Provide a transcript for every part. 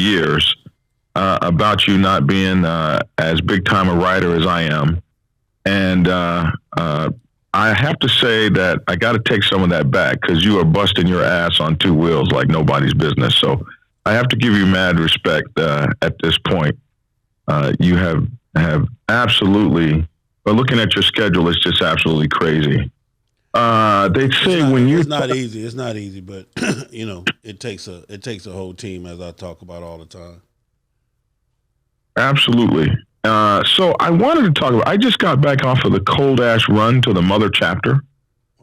years about you not being as big time a writer as I am, and I have to say that I got to take some of that back because you are busting your ass on two wheels like nobody's business. So I have to give you mad respect at this point. You have absolutely, but looking at your schedule, it's just absolutely crazy. They say it's not easy. It's not easy, but it takes a whole team, as I talk about all the time. Absolutely. So I wanted to talk about. I just got back off of the Cold Ash Run to the Mother Chapter,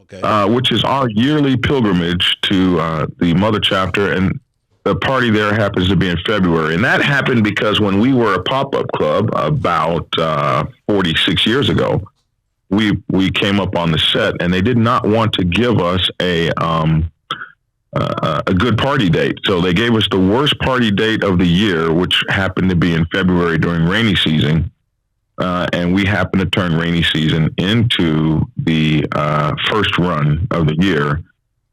okay, which is our yearly pilgrimage to the Mother Chapter, and the party there happens to be in February. And that happened because when we were a pop-up club about 46 years ago, we came up on the set, and they did not want to give us a good party date. So they gave us the worst party date of the year, which happened to be in February during rainy season. And we happened to turn rainy season into the first run of the year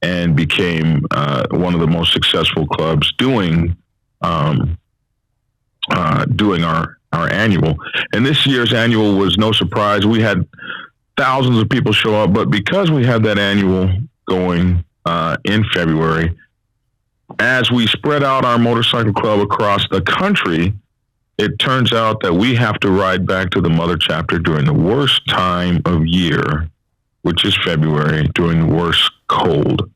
and became one of the most successful clubs doing our annual. And this year's annual was no surprise. We had thousands of people show up, but because we had that annual going in February, as we spread out our motorcycle club across the country, it turns out that we have to ride back to the Mother Chapter during the worst time of year, which is February, during the worst cold.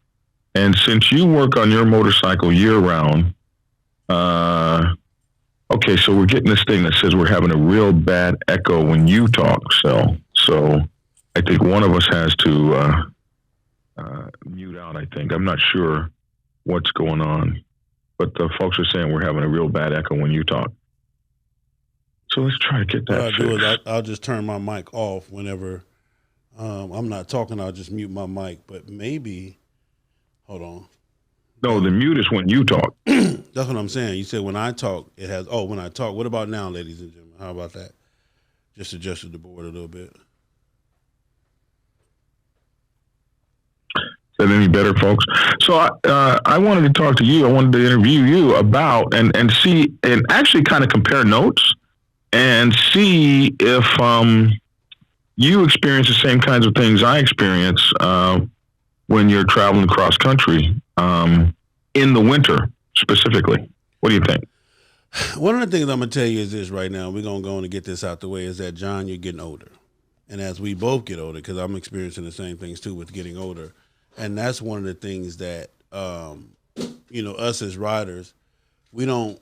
And since you work on your motorcycle year round, okay, so we're getting this thing that says we're having a real bad echo when you talk, so I think one of us has to mute out, I think. I'm not sure what's going on, but the folks are saying we're having a real bad echo when you talk. So let's try to get that fixed. I'll just turn my mic off whenever I'm not talking. I'll just mute my mic, but maybe, hold on. No, the mute is when you talk. That's what I'm saying. You said when I talk, it has, when I talk. What about now, ladies and gentlemen? How about that? Just adjusted the board a little bit. Is that any better, folks? So I wanted to talk to you. I wanted to interview you about and see and actually kind of compare notes and see if you experience the same kinds of things I experience when you're traveling cross country in the winter specifically. What do you think? One of the things I'm going to tell you is this right now. We're going to go on and get this out the way is that, John, you're getting older. And as we both get older, because I'm experiencing the same things too with getting older. And that's one of the things that, us as riders, we don't,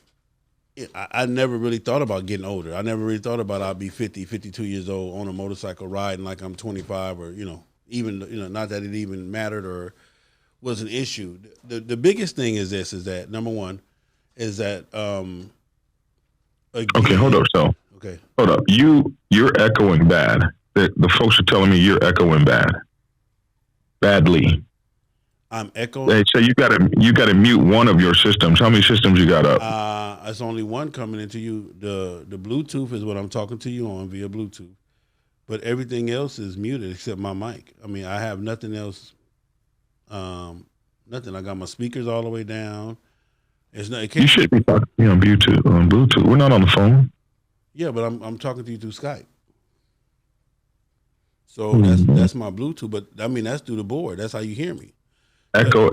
I never really thought about getting older. I never really thought about I'll be 50, 52 years old on a motorcycle riding like I'm 25 or, even, not that it even mattered or was an issue. The biggest thing is this, is that number one is that, again, okay, hold up. So, okay, hold up. You're echoing bad. The folks are telling me you're echoing badly. I'm echoing. They say you gotta mute one of your systems. How many systems you got up? It's only one coming into you. The Bluetooth is what I'm talking to you on via Bluetooth, but everything else is muted except my mic. I mean, I have nothing else. Nothing. I got my speakers all the way down. It's not. You should be talking to me on Bluetooth. We're not on the phone. Yeah, but I'm talking to you through Skype. So that's my Bluetooth, but I mean that's through the board. That's how you hear me. Echo.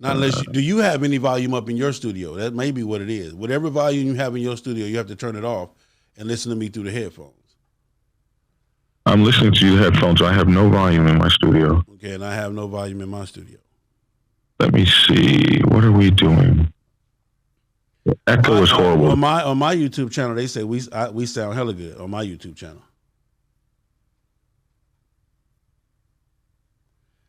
Not unless do you have any volume up in your studio? That may be what it is. Whatever volume you have in your studio, you have to turn it off and listen to me through the headphones. I'm listening to you headphones. I have no volume in my studio. Okay, and I have no volume in my studio. Let me see. What are we doing? The echo is horrible. On my YouTube channel, they say we sound hella good on my YouTube channel.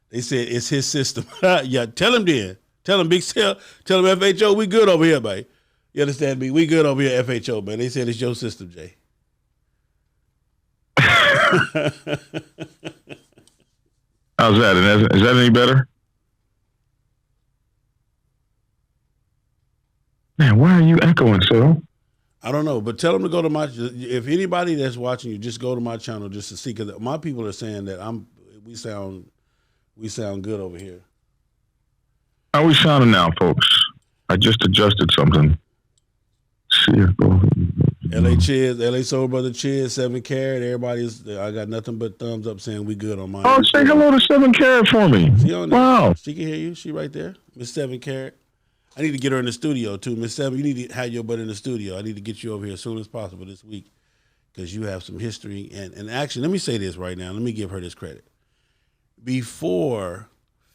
They said it's his system. Yeah, tell him then. Tell him Big Sale. Tell him FHO. We good over here, man. You understand me? We good over here, FHO, man. They said it's your system, Jay. How's that? Is that any better? Man, why are you echoing, Sal? I don't know, but tell them to go to my. If anybody that's watching you, just go to my channel just to see, because my people are saying that we sound good over here. How we sounding now, folks? I just adjusted something. See if LA Cheers, LA Soul Brother Cheers, 7 Carat. Everybody's, I got nothing but thumbs up saying we good on mine. Oh, say hello to 7 Carat for me. She on there. Wow. She can hear you. She right there. Miss 7 Carat. I need to get her in the studio too. Miss 7, you need to have your butt in the studio. I need to get you over here as soon as possible this week because you have some history. And actually, let me say this right now. Let me give her this credit. Before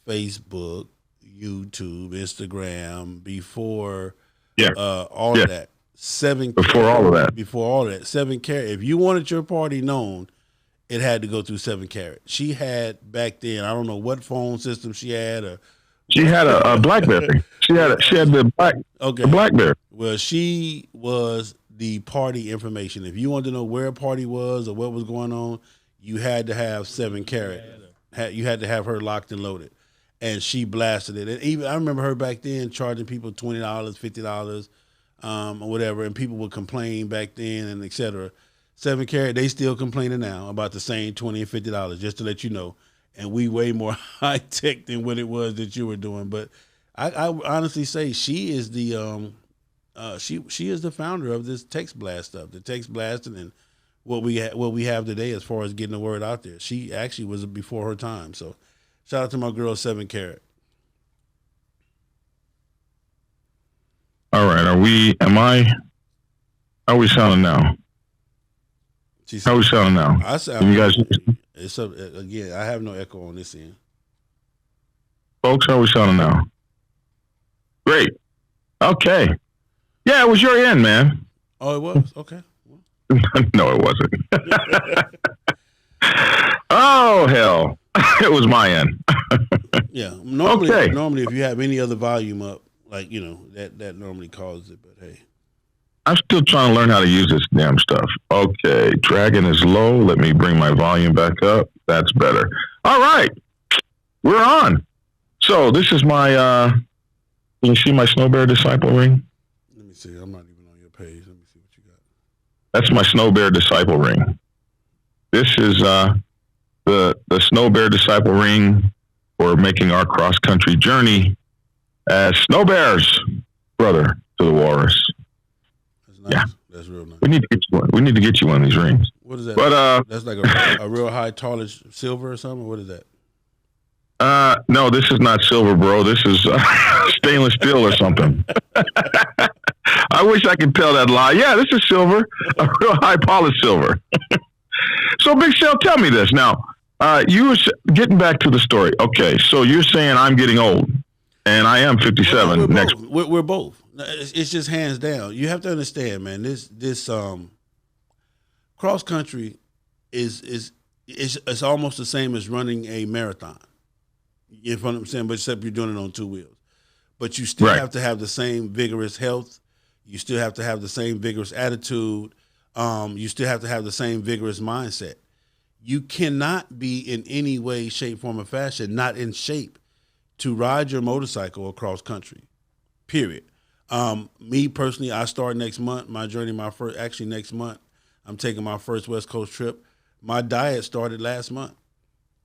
Facebook, YouTube, Instagram, before all of that, 7 Before all of that. Before all of that, 7 Carat. If you wanted your party known, it had to go through 7 Carat. She had back then, I don't know what phone system she had or she had a BlackBerry. She had the BlackBerry. Well, she was the party information. If you wanted to know where a party was or what was going on, you had to have 7 Carat. You had to have her locked and loaded, and she blasted it. And even I remember her back then charging people $20, $50, or whatever, and people would complain back then and etc. 7 Carat, they still complaining now about the same $20 and $50, just to let you know. And we way more high tech than what it was that you were doing. But I honestly say she is the she is the founder of this text blast stuff, the text blasting and what we have today as far as getting the word out there. She actually was before her time. So shout out to my girl 7 Carat. All right, how are we sounding now? How are we sounding now? I sound. Can you guys? It's up again. I have no echo on this end. Folks, how are we sounding now? Great. Okay. Yeah, it was your end, man. Oh, it was? Okay. No, it wasn't. Oh, hell. It was my end. Yeah. Normally, if you have any other volume up, like, that normally causes it, but hey. I'm still trying to learn how to use this damn stuff. Okay, Dragon is low. Let me bring my volume back up. That's better. All right, we're on. So this is my, can you see my Snow Bear Disciple ring? Let me see. I'm not even on your page. Let me see what you got. That's my Snow Bear Disciple ring. This is the Snow Bear Disciple ring for making our cross-country journey as Snow Bear's brother to the walrus. Nice. Yeah, that's real nice. We need to get you one. We need to get you one of these rings. What is that? But that's like a real high tallish silver or something. What is that? No, this is not silver, bro. This is stainless steel or something. I wish I could tell that lie. Yeah, this is silver, a real high polished silver. So, Big Sal, tell me this now. You were getting back to the story. Okay, so you're saying I'm getting old, and I am 57 next. We're both. It's just hands down. You have to understand, man. This cross country is almost the same as running a marathon. You know what I'm saying? But except you're doing it on 2 wheels. But you still have to have the same vigorous health. You still have to have the same vigorous attitude. You still have to have the same vigorous mindset. You cannot be in any way, shape, form, or fashion not in shape to ride your motorcycle across country. Period. Me personally, I start next month. My journey, next month, I'm taking my first West Coast trip. My diet started last month.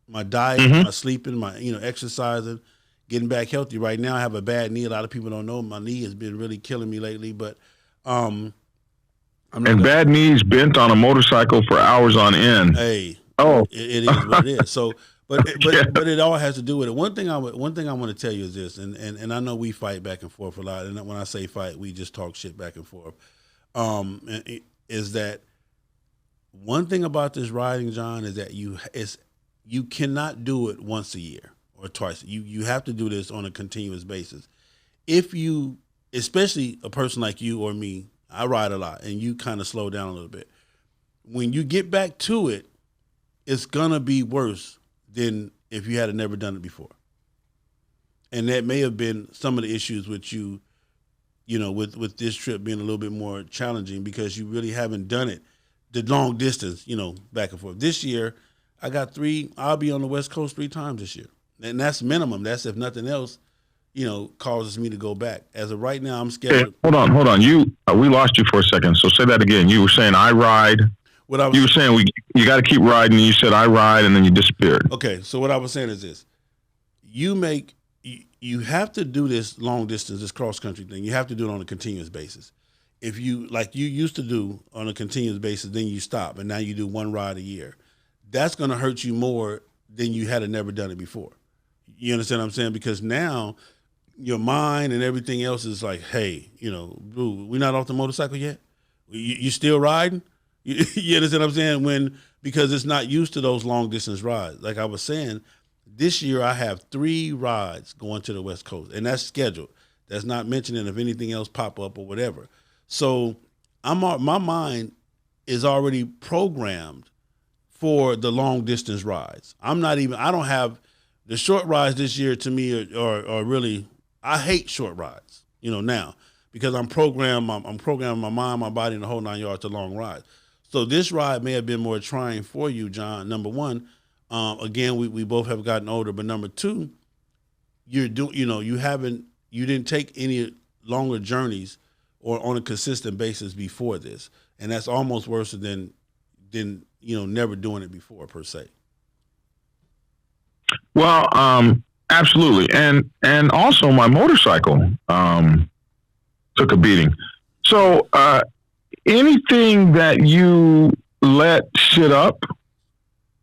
My diet, my sleeping, my exercising, getting back healthy. Right now, I have a bad knee. A lot of people don't know my knee has been really killing me lately. But bad knees bent on a motorcycle for hours on end. Hey, it is what it is. So. But it all has to do with it. One thing I want to tell you is this, and I know we fight back and forth a lot. And when I say fight, we just talk shit back and forth. Is that one thing about this riding, John? Is that you cannot do it once a year or twice. You have to do this on a continuous basis. If you, especially a person like you or me, I ride a lot, and you kind of slow down a little bit. When you get back to it, it's gonna be worse than if you had never done it before. And that may have been some of the issues with you, with this trip being a little bit more challenging because you really haven't done it, the long distance, back and forth. This year, I'll be on the West Coast 3 times this year. And that's minimum. That's if nothing else, causes me to go back. As of right now, I'm scheduled. Hey, hold on. We lost you for a second. So say that again. You were saying I ride. You were saying you got to keep riding. And you said I ride, and then you disappeared. Okay, so what I was saying is this: you have to do this long distance, this cross country thing. You have to do it on a continuous basis. If you like you used to do on a continuous basis, then you stop, and now you do one ride a year. That's going to hurt you more than you had never done it before. You understand what I'm saying? Because now your mind and everything else is like, hey, boo, we not off the motorcycle yet? You still riding? You understand what I'm saying? Because it's not used to those long distance rides. Like I was saying, this year I have 3 rides going to the West Coast, and that's scheduled. That's not mentioning if anything else pop up or whatever. So my mind is already programmed for the long distance rides. I don't have the short rides this year. To me are really, I hate short rides, now, because I'm programming my mind, my body, and the whole 9 yards to long rides. So this ride may have been more trying for you, John. Number one, again, we both have gotten older, but number two, you didn't take any longer journeys or on a consistent basis before this. And that's almost worse than never doing it before, per se. Well, absolutely. And also my motorcycle took a beating. So anything that you let sit up,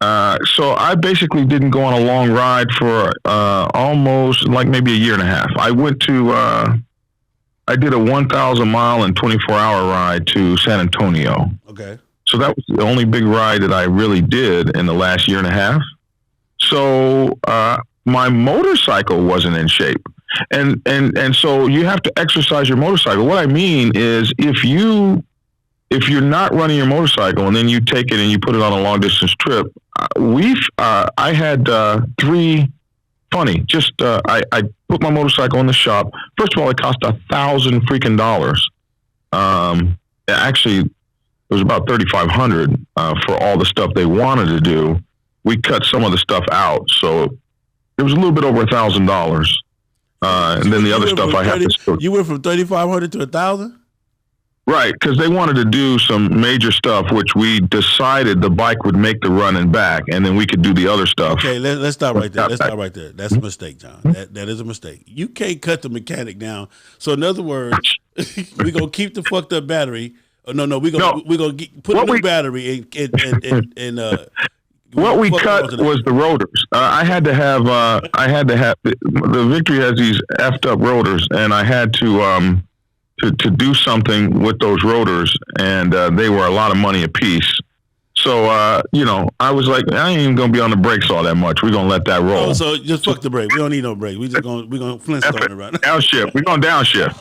so I basically didn't go on a long ride for almost like maybe a year and a half. I did a 1,000 mile and 24-hour ride to San Antonio. Okay. So that was the only big ride that I really did in the last year and a half. So my motorcycle wasn't in shape. And so you have to exercise your motorcycle. What I mean is if you're not running your motorcycle and then you take it and you put it on a long distance trip, I had 3 funny. I put my motorcycle in the shop. First of all, it cost $1,000 freaking dollars. Actually, it was about $3,500 for all the stuff they wanted to do. We cut some of the stuff out, so it was a little bit over $1,000. And then the other stuff I had to. You went from $3,500 to $1,000. Right, because they wanted to do some major stuff, which we decided the bike would make the run and back, and then we could do the other stuff. Okay, let's stop right there. Let's stop right there. That's a mistake, John. That is a mistake. You can't cut the mechanic down. So in other words, we're gonna keep the fucked up battery. Oh, no, we're gonna put a new battery and what we cut was the rotors. I had to have the Victory has these effed up rotors, and I had to do something with those rotors, and they were a lot of money a piece. So, I was like, I ain't even going to be on the brakes all that much. We're going to let that roll. Oh, so just fuck the brake. We don't need no brake. We're going to Flintstone it right now. Downshift. We're going to downshift.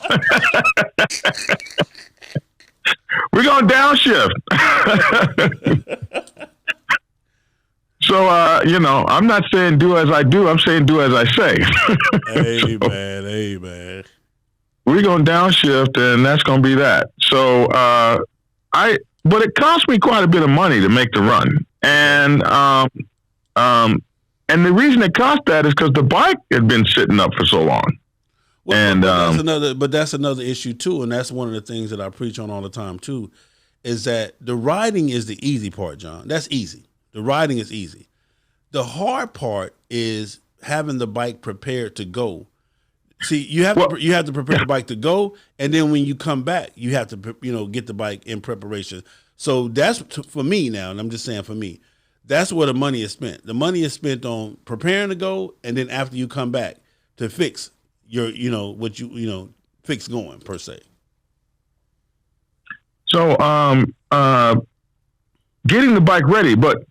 We're going to downshift. So, I'm not saying do as I do. I'm saying do as I say. Hey, man. We're going to downshift, and that's going to be that. So, but it cost me quite a bit of money to make the run. And the reason it cost that is because the bike had been sitting up for so long. Well, and that's another issue too. And that's one of the things that I preach on all the time too, is that the riding is the easy part, John. That's easy. The riding is easy. The hard part is having the bike prepared to go. See, you have to prepare the bike to go, and then when you come back, you have to get the bike in preparation. So that's for me now, and I'm just saying for me, that's where the money is spent. The money is spent on preparing to go, and then after you come back to fix your fix going per se. So getting the bike ready, but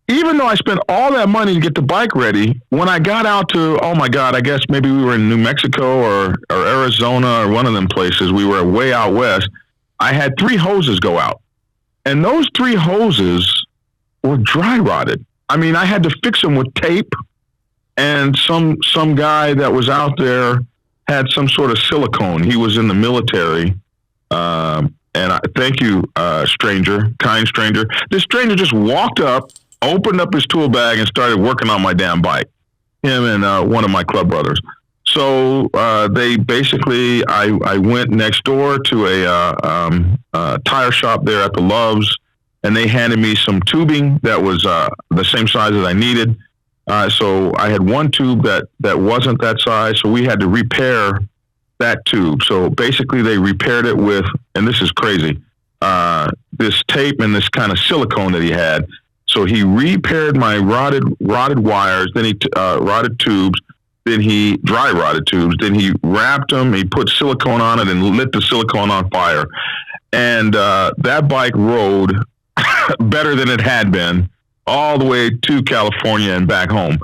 even though I spent all that money to get the bike ready, when I got out to, oh my God, I guess maybe we were in New Mexico or Arizona or one of them places. We were way out west. I had 3 hoses go out. And those 3 hoses were dry rotted. I mean, I had to fix them with tape, and some guy that was out there had some sort of silicone. He was in the military. And thank you, stranger, kind stranger. This stranger just walked up, opened up his tool bag, and started working on my damn bike. Him and one of my club brothers. So they basically, I went next door to a tire shop there at the Loves, and they handed me some tubing that was the same size as I needed. So I had one tube that wasn't that size, so we had to repair that tube. So basically, they repaired it with, and this is crazy, this tape and this kind of silicone that he had. So he repaired my rotted wires, then he rotted tubes, then he dry rotted tubes, then he wrapped them. He put silicone on it and lit the silicone on fire, and that bike rode better than it had been all the way to California and back home.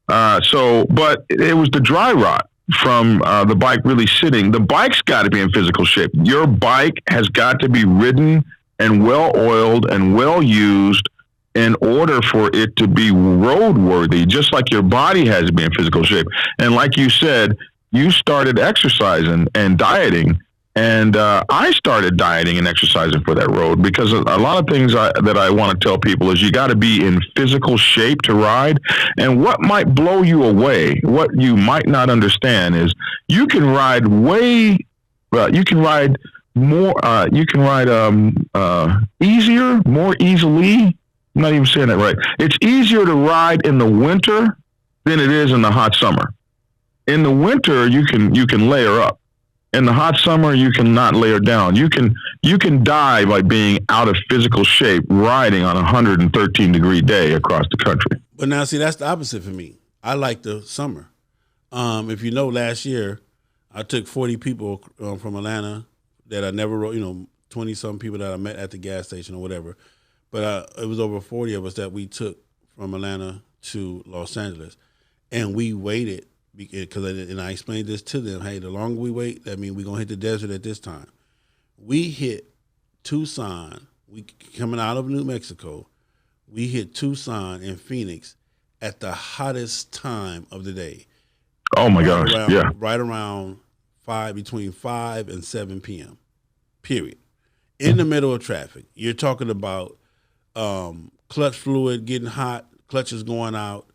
But it was the dry rot from the bike really sitting. The bike's got to be in physical shape. Your bike has got to be ridden and well oiled and well used in order for it to be roadworthy, just like your body has to be in physical shape. And like you said, you started exercising and dieting. And I started dieting and exercising for that road, because a lot of things that I want to tell people is you got to be in physical shape to ride. And what might blow you away, what you might not understand, is you can ride you can ride more, you can ride easier, more easily. I'm not even saying that right. It's easier to ride in the winter than it is in the hot summer. In the winter, you can layer up. In the hot summer, you cannot layer down. You can die by being out of physical shape riding on a 113-degree day across the country. But now, see, that's the opposite for me. I like the summer. If you know, last year, I took 40 people from Atlanta that I never rode, 20-some people that I met at the gas station or whatever. But it was over 40 of us that we took from Atlanta to Los Angeles. And we waited, because I explained this to them. Hey, the longer we wait, that means we're going to hit the desert at this time. We hit Tucson. We coming out of New Mexico. We hit Tucson and Phoenix at the hottest time of the day. Oh, my gosh, yeah. Right around between 5 and 7 p.m., period. In the middle of traffic. You're talking about clutch fluid getting hot, clutches going out,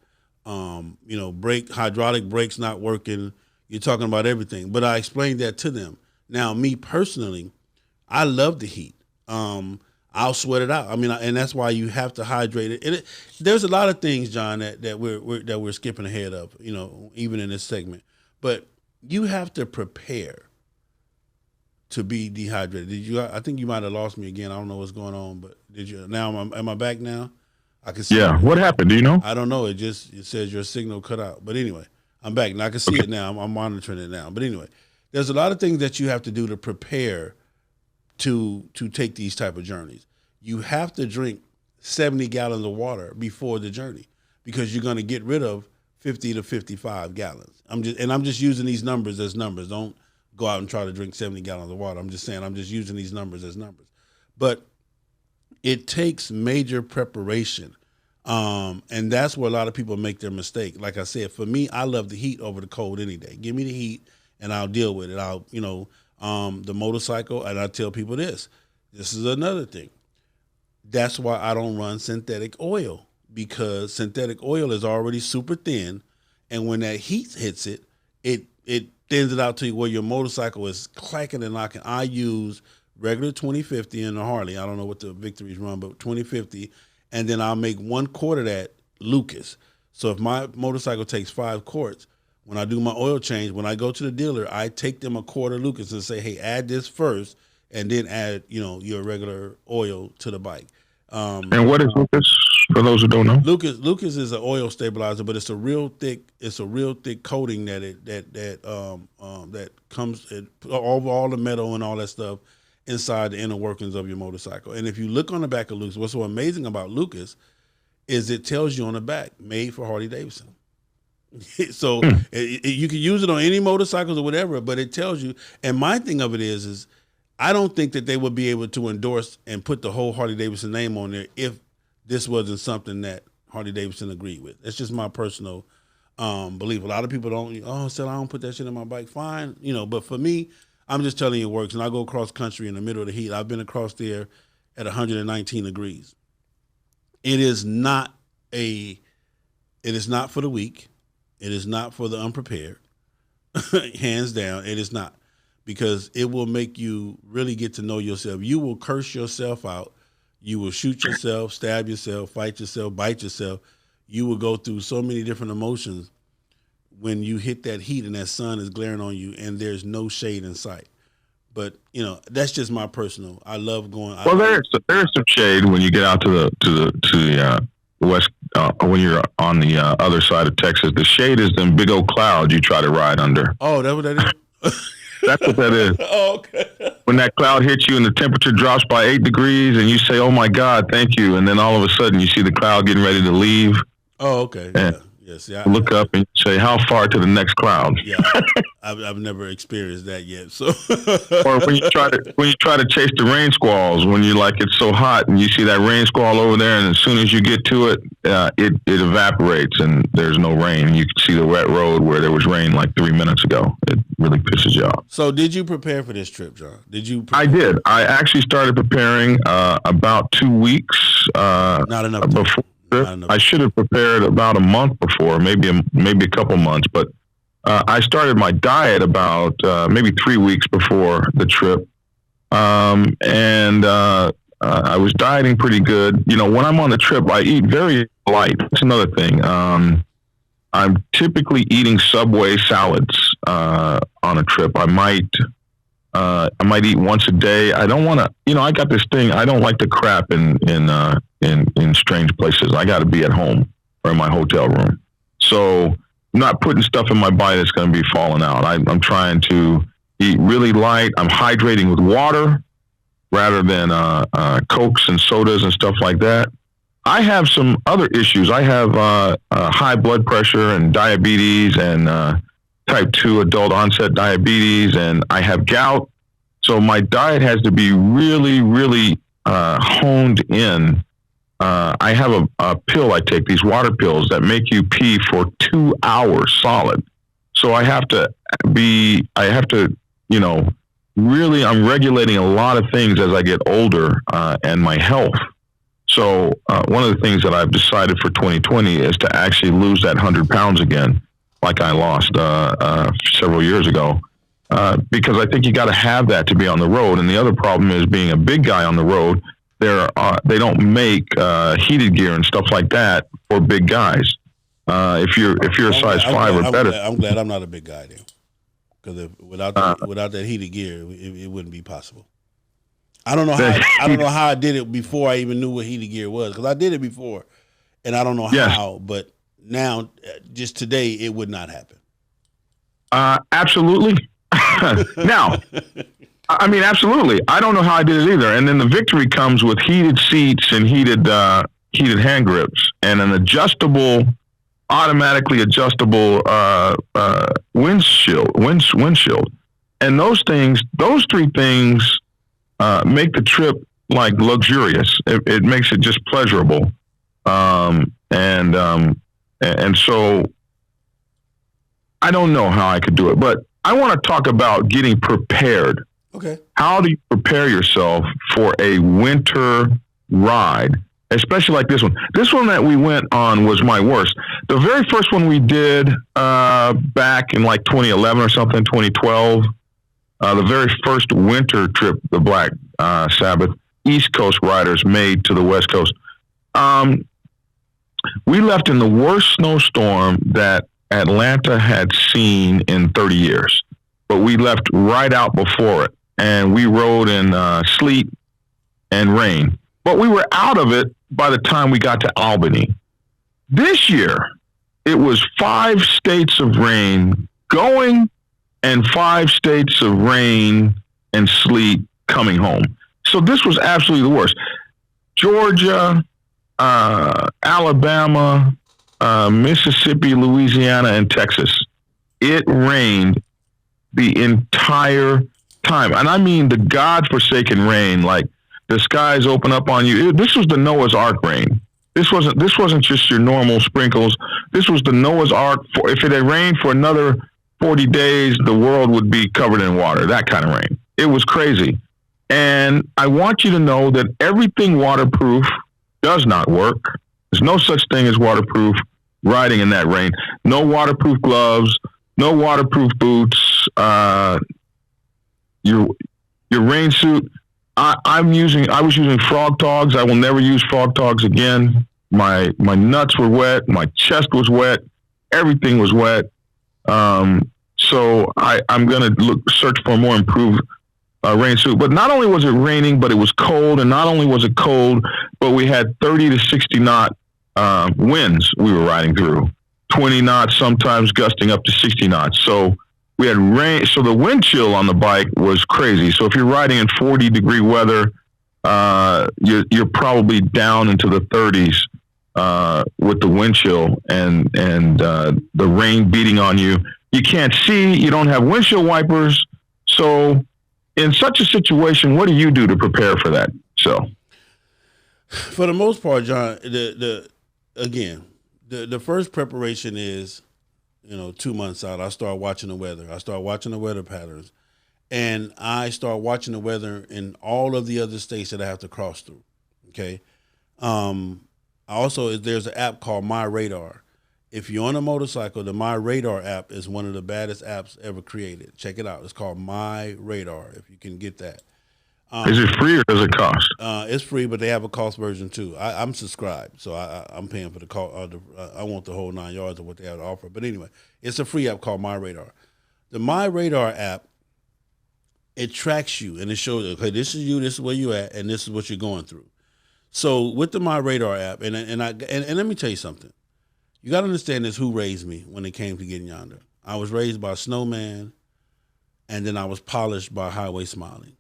hydraulic brakes not working. You're talking about everything. But I explained that to them. Now, me personally, I love the heat. I'll sweat it out. I mean, and that's why you have to hydrate it. And there's a lot of things, John, that we're skipping ahead of, even in this segment. But you have to prepare to be dehydrated. I think you might have lost me again. I don't know what's going on, but did you? Now, am I back now? I can see. Yeah. What happened? Do you know? I don't know. It says your signal cut out. But anyway, I'm back and I can see it now. I'm monitoring it now. But anyway, there's a lot of things that you have to do to prepare to take these type of journeys. You have to drink 70 gallons of water before the journey, because you're going to get rid of 50 to 55 gallons. I'm just using these numbers as numbers. Don't go out and try to drink 70 gallons of water. I'm just saying, I'm just using these numbers as numbers. But it takes major preparation. And that's where a lot of people make their mistake. Like I said, for me, I love the heat over the cold any day. Give me the heat and I'll deal with it. The motorcycle, and I tell people this is another thing. That's why I don't run synthetic oil, because synthetic oil is already super thin. And when that heat hits it, it thins it out to where your motorcycle is clacking and knocking. I use regular 2050 in the Harley. I don't know what the Victories run, but 2050. And then I'll make 1 quart of that Lucas. So if my motorcycle takes 5 quarts, when I do my oil change, when I go to the dealer, I take them a quart of Lucas and say, hey, add this first, and then add, your regular oil to the bike. And what is Lucas, for those who don't know? Lucas is an oil stabilizer, but it's a real thick coating that comes over all the metal and all that stuff inside the inner workings of your motorcycle. And if you look on the back of Lucas, what's so amazing about Lucas is it tells you on the back, made for Harley Davidson. So you can use it on any motorcycles or whatever, but it tells you. And my thing of it is I don't think that they would be able to endorse and put the whole Harley Davidson name on there if this wasn't something that Harley Davidson agreed with. That's just my personal belief. A lot of people don't, so I don't put that shit on my bike. Fine, but for me, I'm just telling you it works. And I go across country in the middle of the heat. I've been across there at 119 degrees. It is not for the weak. It is not for the unprepared. Hands down, it is not. Because it will make you really get to know yourself. You will curse yourself out. You will shoot yourself, stab yourself, fight yourself, bite yourself. you will go through so many different emotions when you hit that heat and that sun is glaring on you and there's no shade in sight. But that's just my personal. I love going. Well, there's some shade when you get out to the west when you're on the other side of Texas. The shade is them big old clouds you try to ride under. Oh, that's what that is. That's what that is. Oh, okay. When that cloud hits you and the temperature drops by 8 degrees, and you say, "Oh my God, thank you," and then all of a sudden you see the cloud getting ready to leave. Oh, okay. And Yes. look up and say, "How far to the next cloud?" Yeah, I've never experienced that yet. So, or when you try to chase the rain squalls, when you like it's so hot and you see that rain squall over there, and as soon as you get to it, it evaporates and there's no rain. You can see the wet road where there was rain like 3 minutes ago. It really pisses you off. So, did you prepare for this trip, John? Did you? I did. I actually started preparing about 2 weeks. Not enough before. I should have prepared about a month before, maybe a couple months, but I started my diet about maybe 3 weeks before the trip, and I was dieting pretty good. When I'm on the trip, I eat very light. That's another thing. I'm typically eating Subway salads on a trip. I might eat once a day. I don't want to. I got this thing. I don't like to crap in strange places. I got to be at home or in my hotel room. So I'm not putting stuff in my body that's going to be falling out. I'm trying to eat really light. I'm hydrating with water rather than Cokes and sodas and stuff like that. I have some other issues. I have high blood pressure and diabetes and type 2 adult onset diabetes, and I have gout. So my diet has to be really, really honed in. I have a pill I take, these water pills that make you pee for 2 hours solid. So I have to, really, I'm regulating a lot of things as I get older and my health. So one of the things that I've decided for 2020 is to actually lose that 100 pounds again, like I lost several years ago, because I think you got to have that to be on the road. And the other problem is being a big guy on the road. They don't make heated gear and stuff like that for big guys. If you're a size 5 or better, I'm glad I'm not a big guy then, because without that heated gear, it wouldn't be possible. I don't know how I did it before I even knew what heated gear was, because I did it before, and I don't know how. But now, just today, it would not happen. Absolutely. Now. I mean, absolutely. I don't know how I did it either. And then the victory comes with heated seats and heated hand grips and an automatically adjustable windshield. And those 3 things make the trip like luxurious. It makes it just pleasurable. And so I don't know how I could do it, but I want to talk about getting prepared. Okay. How do you prepare yourself for a winter ride, especially like this one? This one that we went on was my worst. The very first one we did back in like 2011 or something, 2012, the very first winter trip the Black Sabbath East Coast riders made to the West Coast. We left in the worst snowstorm that Atlanta had seen in 30 years, but we left right out before it. And we rode in sleet and rain. But we were out of it by the time we got to Albany. This year, it was 5 states of rain going and 5 states of rain and sleet coming home. So this was absolutely the worst. Georgia, Alabama, Mississippi, Louisiana, and Texas. It rained the entire time. And I mean the godforsaken rain, like the skies open up on you. This was the Noah's Ark rain. This wasn't just your normal sprinkles. This was the Noah's Ark. If it had rained for another 40 days, the world would be covered in water. That kind of rain. It was crazy. And I want you to know that everything waterproof does not work. There's no such thing as waterproof riding in that rain. No waterproof gloves, no waterproof boots, your rain suit. I was using Frog Togs. I will never use Frog Togs again. my nuts were wet, my chest was wet, everything was wet. So I'm gonna search for a more improved rain suit. But not only was it raining, but it was cold, and not only was it cold, but we had 30 to 60 knot winds we were riding through, 20 knots, sometimes gusting up to 60 knots. So we had rain. So the wind chill on the bike was crazy. So if you're riding in 40-degree weather, you're probably down into the 30s with the wind chill and the rain beating on you. You can't see. You don't have windshield wipers. So in such a situation, what do you do to prepare for that? So, for the most part, John, the first preparation is, 2 months out. I start watching the weather. I start watching the weather patterns, and I start watching the weather in all of the other states that I have to cross through. Okay. There's an app called My Radar. If you're on a motorcycle, the My Radar app is one of the baddest apps ever created. Check it out. It's called My Radar, if you can get that. Is it free or does it cost? It's free, but they have a cost version too. I'm subscribed, so I'm paying for the call. I want the whole 9 yards of what they have to offer. But anyway, it's a free app called My Radar. The My Radar app, it tracks you and it shows, okay, this is you, this is where you at, and this is what you're going through. So with the My Radar app, and let me tell you something. You got to understand this, who raised me when it came to getting Yonda. I was raised by Snowman, and then I was polished by Highway Smiling.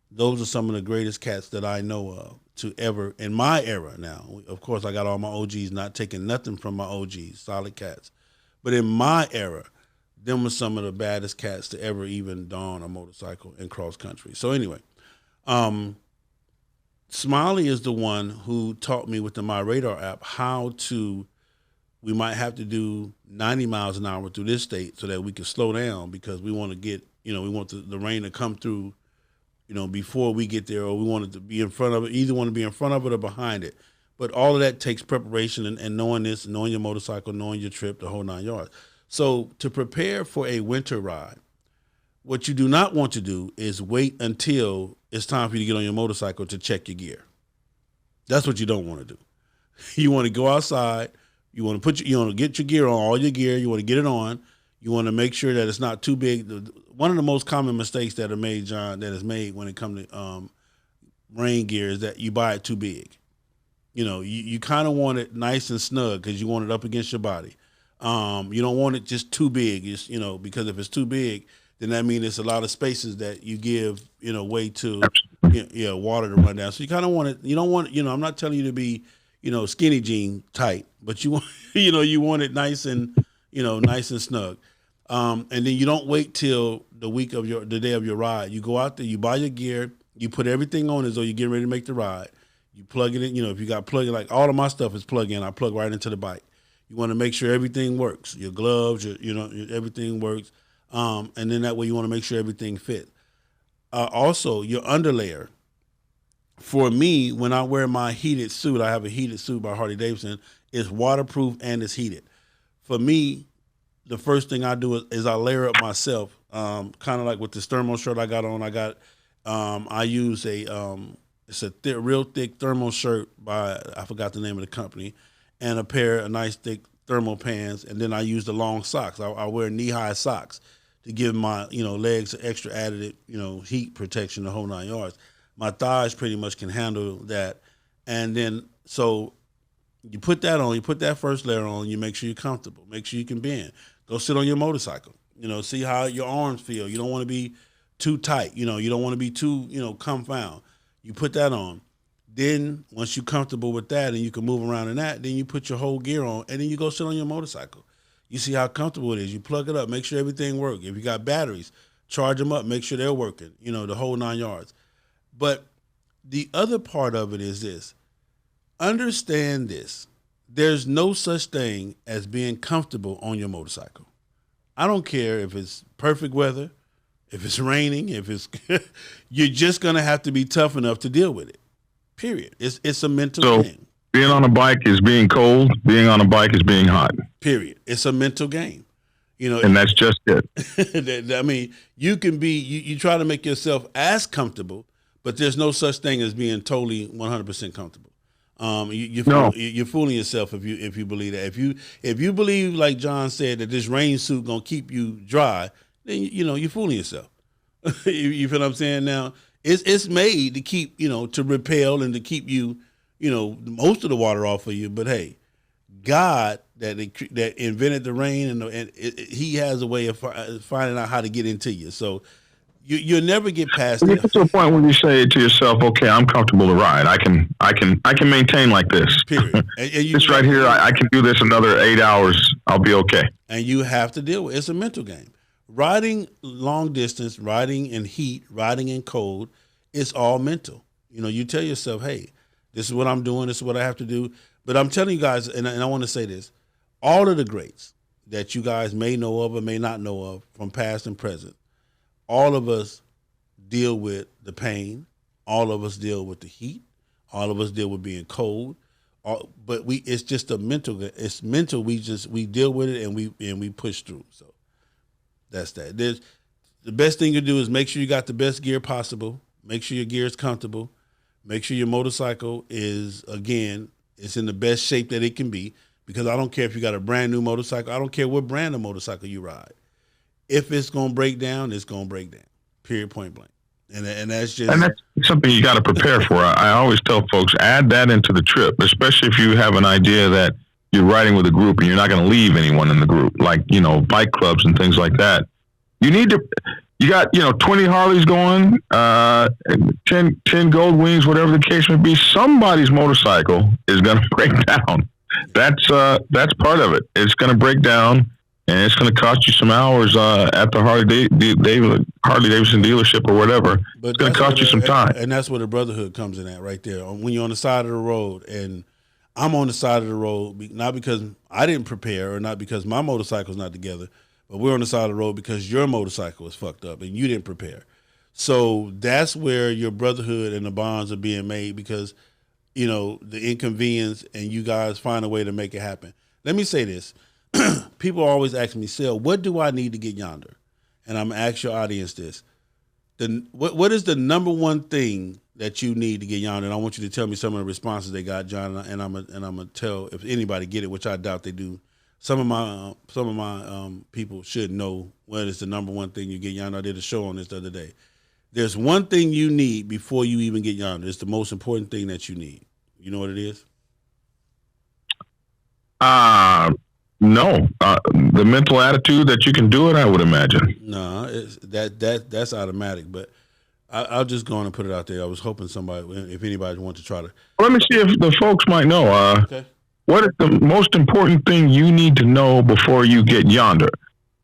Those are some of the greatest cats that I know of to ever, in my era now. Of course, I got all my OGs, not taking nothing from my OGs, solid cats. But in my era, them were some of the baddest cats to ever even don a motorcycle in cross country. So anyway, Smiley is the one who taught me with the My Radar app how to, we might have to do 90 miles an hour through this state so that we can slow down, because we want to get, we want the rain to come through, before we get there, or we want it to be in front of it, either want to be in front of it or behind it. But all of that takes preparation and knowing this, knowing your motorcycle, knowing your trip, the whole 9 yards. So to prepare for a winter ride, what you do not want to do is wait until it's time for you to get on your motorcycle to check your gear. That's what you don't want to do. You want to go outside. You want to get your gear on, all your gear. You want to get it on. You want to make sure that it's not too big. One of the most common mistakes that are made, John, that is made when it comes to rain gear is that you buy it too big. You kind of want it nice and snug because you want it up against your body. You don't want it just too big, because if it's too big, then that means it's a lot of spaces that you give, way to water to run down. So you kind of want it. You don't want, I'm not telling you to be, skinny jean tight, but you want, you want it nice and, nice and snug. And then you don't wait till the day of your ride. You go out there, you buy your gear, you put everything on as though you're getting ready to make the ride. You plug it in, if you got plug in, like all of my stuff is plug in, I plug right into the bike. You want to make sure everything works. Your gloves, everything works. And then that way you want to make sure everything fits. Also, your underlayer. For me, when I wear my heated suit, I have a heated suit by Harley Davidson. It's waterproof and it's heated. For me, the first thing I do is I layer up myself, kind of like with this thermal shirt I got on. I use it's a real thick thermal shirt by, I forgot the name of the company, and a pair of nice thick thermal pants. And then I use the long socks. I wear knee-high socks to give my, legs extra added, heat protection, the whole 9 yards. My thighs pretty much can handle that. And then, so you put that on, you put that first layer on, you make sure you're comfortable, make sure you can bend. Go sit on your motorcycle, see how your arms feel. You don't want to be too tight, you don't want to be too, confound. You put that on. Then once you're comfortable with that and you can move around in that, then you put your whole gear on and then you go sit on your motorcycle. You see how comfortable it is. You plug it up, make sure everything works. If you got batteries, charge them up, make sure they're working, the whole 9 yards. But the other part of it is this. Understand this. There's no such thing as being comfortable on your motorcycle. I don't care if it's perfect weather, if it's raining, if it's you're just going to have to be tough enough to deal with it. Period. It's a mental game. Being on a bike is being cold. Being on a bike is being hot. Period. It's a mental game. And that's just it. I mean, you can be, you try to make yourself as comfortable, but there's no such thing as being totally 100% comfortable. No. You're fooling yourself if you believe that. If you believe, like John said, that this rain suit gonna keep you dry, then you're fooling yourself. You feel what I'm saying? Now it's made to keep to repel and to keep you most of the water off of you. But hey, God that invented the rain and He has a way of finding out how to get into you. So you'll never get past You it. get to a point where you say to yourself, "Okay, I'm comfortable to ride. I can maintain like this. Period. This right here, I can do this another 8 hours. I'll be okay." And you have to deal with it. It's a mental game. Riding long distance, riding in heat, riding in cold, it's all mental. You tell yourself, "Hey, this is what I'm doing. This is what I have to do." But I'm telling you guys, and I want to say this: all of the greats that you guys may know of or may not know of from past and present, all of us deal with the pain. All of us deal with the heat. All of us deal with being cold. But it's just a mental. It's mental. We deal with it and we push through. So that's that. The best thing to do is make sure you got the best gear possible. Make sure your gear is comfortable. Make sure your motorcycle is, again, it's in the best shape that it can be. Because I don't care if you got a brand new motorcycle. I don't care what brand of motorcycle you ride. If it's gonna break down, it's gonna break down. Period. Point blank. And that's just something you got to prepare for. I always tell folks, add that into the trip, especially if you have an idea that you're riding with a group and you're not going to leave anyone in the group, like bike clubs and things like that. You got 20 Harleys going, 10 Gold Wings, whatever the case may be. Somebody's motorcycle is going to break down. That's part of it. It's going to break down. And it's going to cost you some hours at the Harley Davidson dealership or whatever. But it's going to cost you some time. And that's where the brotherhood comes in at right there. When you're on the side of the road, and I'm on the side of the road, not because I didn't prepare or not because my motorcycle's not together, but we're on the side of the road because your motorcycle is fucked up and you didn't prepare. So that's where your brotherhood and the bonds are being made because, the inconvenience and you guys find a way to make it happen. Let me say this. People always ask me, Sil, what do I need to get Yonda? And I'm going to ask your audience this. What is the number one thing that you need to get Yonda? And I want you to tell me some of the responses they got, John, and I'm gonna tell if anybody get it, which I doubt they do. Some of my people should know what is the number one thing you get Yonda. I did a show on this the other day. There's one thing you need before you even get Yonda. It's the most important thing that you need. You know what it is? No, the mental attitude that you can do it, I would imagine. No, that's automatic. But I'll just go on and put it out there. I was hoping if anybody wants to try to. Let me see if the folks might know. Okay. What is the most important thing you need to know before you get Yonda?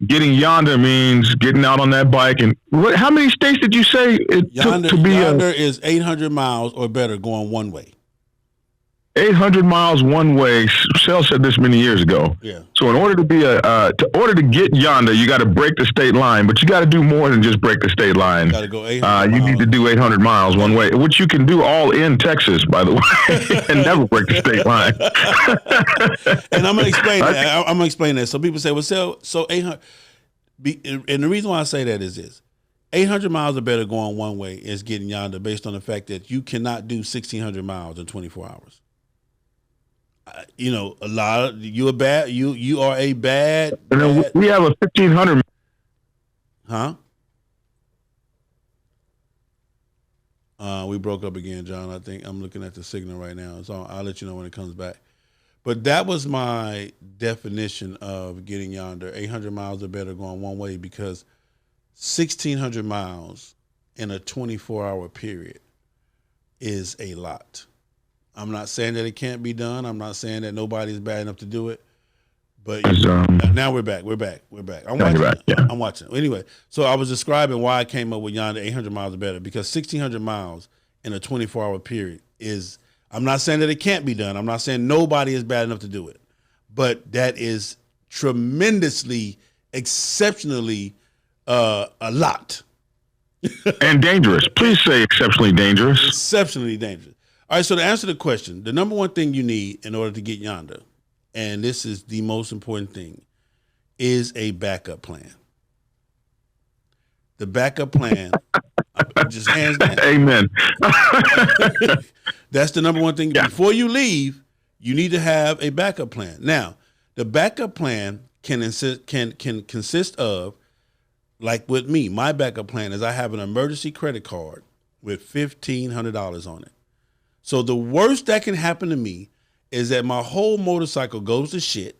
Getting Yonda means getting out on that bike. And how many states did you say it took to be? Yonda is 800 miles or better going one way. 800 miles one way. Shell said this many years ago. Yeah. So in order to get Yonda, you got to break the state line, but you got to do more than just break the state line. You got to go 800 You need to do 800 miles one way, which you can do all in Texas, by the way, and never break the state line. And I'm gonna explain that. I'm gonna explain that. So people say, "Well, so 800." And the reason why I say that is this: 800 miles or better going one way is getting Yonda, based on the fact that you cannot do 1,600 miles in 24 hours. You are a bad. You are a bad. And then we have a 1,500. Huh? We broke up again, John. I think I'm looking at the signal right now, so I'll let you know when it comes back. But that was my definition of getting Yonda. 800 miles or better going one way, because 1,600 miles in a 24-hour period is a lot. I'm not saying that it can't be done. I'm not saying that nobody's bad enough to do it. But now we're back. We're back. I'm watching. I'm watching. Anyway, so I was describing why I came up with Yonda 800 miles or better, because 1,600 miles in a 24-hour period is, I'm not saying that it can't be done. I'm not saying nobody is bad enough to do it. But that is tremendously, exceptionally a lot. And dangerous. Please say exceptionally dangerous. Exceptionally dangerous. All right, so to answer the question, the number one thing you need in order to get Yonda, and this is the most important thing, is a backup plan. The backup plan, just hands down. Amen. That's the number one thing. Yeah. Before you leave, you need to have a backup plan. Now, the backup plan can consist of, like with me, my backup plan is I have an emergency credit card with $1,500 on it. So the worst that can happen to me is that my whole motorcycle goes to shit.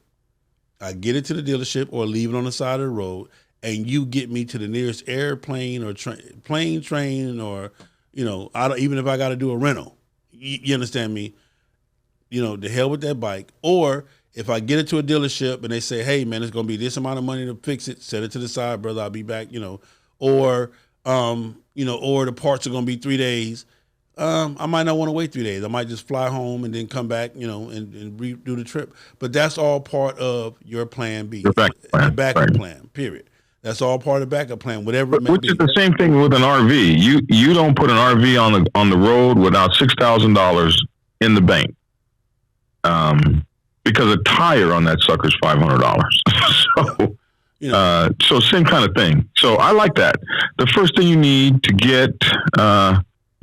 I get it to the dealership or leave it on the side of the road, and you get me to the nearest airplane or train, or, even if I got to do a rental, you understand me? The hell with that bike. Or if I get it to a dealership and they say, hey man, it's going to be this amount of money to fix it, set it to the side, brother, I'll be back, or the parts are going to be 3 days. I might not want to wait 3 days. I might just fly home and then come back, and redo the trip. But that's all part of your plan B, Your backup plan, period. That's all part of the backup plan, whatever it may Which be. is the same thing with an RV. You don't put an RV on the road without $6,000 in the bank, because a tire on that sucker is $500. So, so same kind of thing. So I like that. The first thing you need to get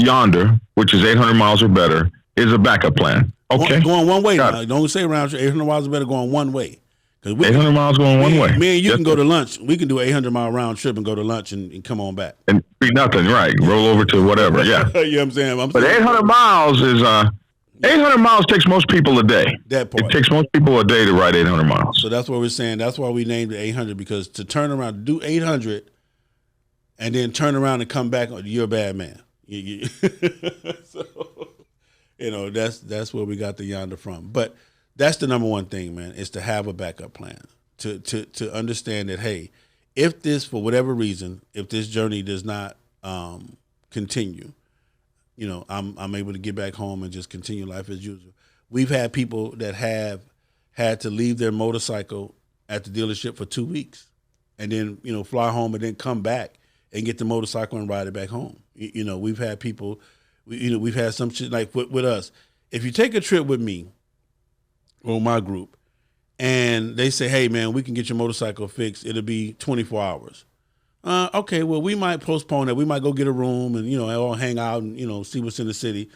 Yonda, which is 800 miles or better, is a backup plan. Okay, going one way now. Don't say round trip. 800 miles or better, going one way. 800 miles going one way. Me and you can go to lunch. We can do an 800-mile round trip and go to lunch and come on back. And be nothing, right? Roll over to whatever. Yeah. You know what I'm saying? But 800 miles is 800 miles takes most people a day. That part. It takes most people a day to ride 800 miles. So that's what we're saying. That's why we named it 800, because to turn around, to do 800 and then turn around and come back, you're a bad man. So, that's where we got the Yonda from. But that's the number one thing, man, is to have a backup plan, to understand that, hey, if this, for whatever reason, if this journey does not continue, I'm able to get back home and just continue life as usual. We've had people that have had to leave their motorcycle at the dealership for 2 weeks and then, fly home and then come back and get the motorcycle and ride it back home. We've had people, we've had some shit like with us. If you take a trip with me or my group and they say, hey man, we can get your motorcycle fixed, it'll be 24 hours. Okay, well, we might postpone that. We might go get a room and, all hang out and, see what's in the city.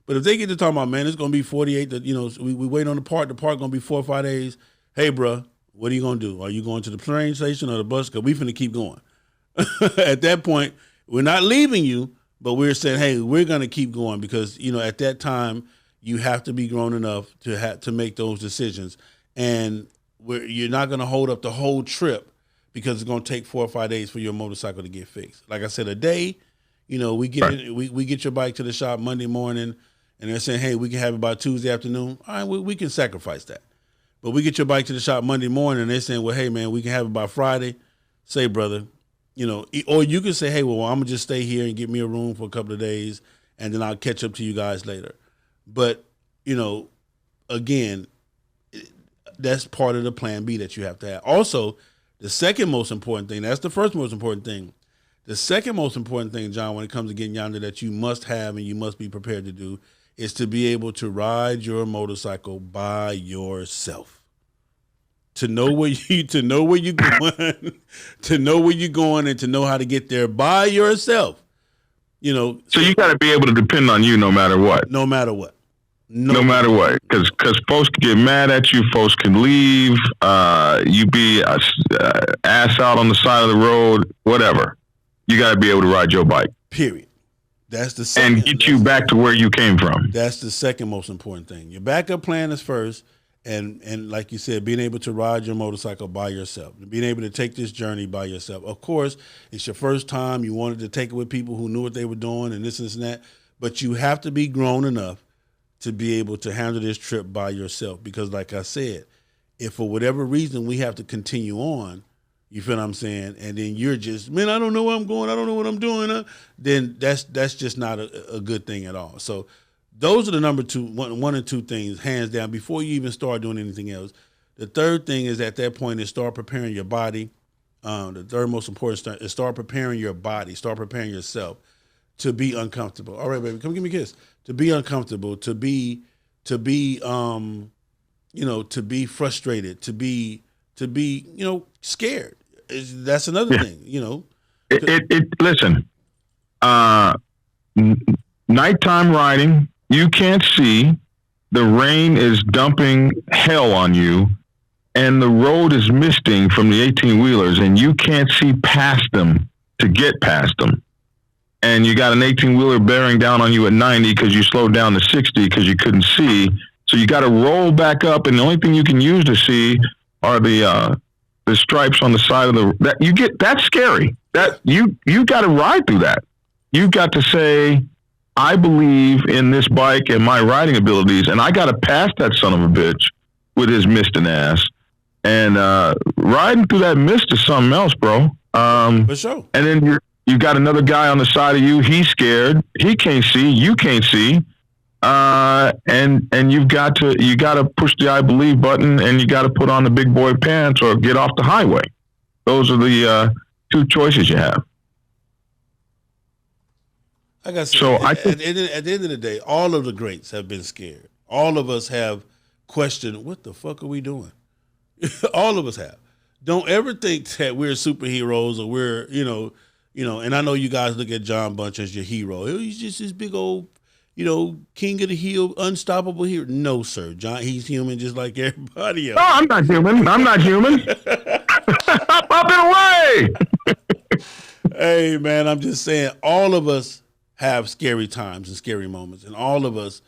But if they get to talking about, man, it's going to be 48, we wait on the park going to be 4 or 5 days. Hey, bro, what are you going to do? Are you going to the train station or the bus? Because we finna keep going. At that point, we're not leaving you, but we're saying, hey, we're going to keep going because, at that time, you have to be grown enough to make those decisions. And you're not going to hold up the whole trip because it's going to take 4 or 5 days for your motorcycle to get fixed. Like I said, a day, we get we get your bike to the shop Monday morning, and they're saying, hey, we can have it by Tuesday afternoon. All right, we can sacrifice that. But we get your bike to the shop Monday morning, and they're saying, well, hey, man, we can have it by Friday. Say, brother, or you can say, hey, well, I'm going to just stay here and get me a room for a couple of days, and then I'll catch up to you guys later. But, again, that's part of the plan B that you have to have. Also, the second most important thing, that's the first most important thing. The second most important thing, John, when it comes to getting Yonda that you must have and you must be prepared to do is to be able to ride your motorcycle by yourself. To know where you're going, to know where you're going and to know how to get there by yourself. So you got to be able to depend on you no matter what. No matter what. No matter what, because folks can get mad at you, folks can leave, you be ass out on the side of the road, whatever. You got to be able to ride your bike. Period. That's the second. And get you back to where you came from. That's the second most important thing. Your backup plan is first, and like you said, being able to ride your motorcycle by yourself, being able to take this journey by yourself. Of course, it's your first time. You wanted to take it with people who knew what they were doing and this and that, but you have to be grown enough to be able to handle this trip by yourself. Because like I said, if for whatever reason we have to continue on, you feel what I'm saying? And then you're just, man, I don't know where I'm going. I don't know what I'm doing. Then that's just not a good thing at all. So those are the number two, one and two things, hands down, before you even start doing anything else. The third thing is at that point is start preparing your body. The third most important is start preparing your body, start preparing yourself to be uncomfortable. All right, baby, come give me a kiss. To be uncomfortable, to be frustrated, to be scared. That's another thing, Listen, Uh, Nighttime riding, you can't see. The rain is dumping hell on you, and the road is misting from the 18 wheelers, and you can't see past them to get past them. And you got an 18 wheeler bearing down on you at 90 because you slowed down to 60 because you couldn't see. So you got to roll back up, and the only thing you can use to see are the stripes on the side of the that you get. That's scary. That you got to ride through that. You've got to say, I believe in this bike and my riding abilities, and I got to pass that son of a bitch with his misting ass. And riding through that mist is something else, bro. For sure. And then you got another guy on the side of you. He's scared. He can't see. You can't see. And you got to push the I believe button, and you got to put on the big boy pants or get off the highway. Those are the two choices you have. Like I said, so at the end of the day, all of the greats have been scared. All of us have questioned, what the fuck are we doing? All of us have. Don't ever think that we're superheroes or we're, and I know you guys look at John Bunch as your hero. He's just this big old, king of the hill, unstoppable hero. No, sir. John, he's human just like everybody else. No, I'm not human. Up and away. Hey, man, I'm just saying, all of us have scary times and scary moments, and all of us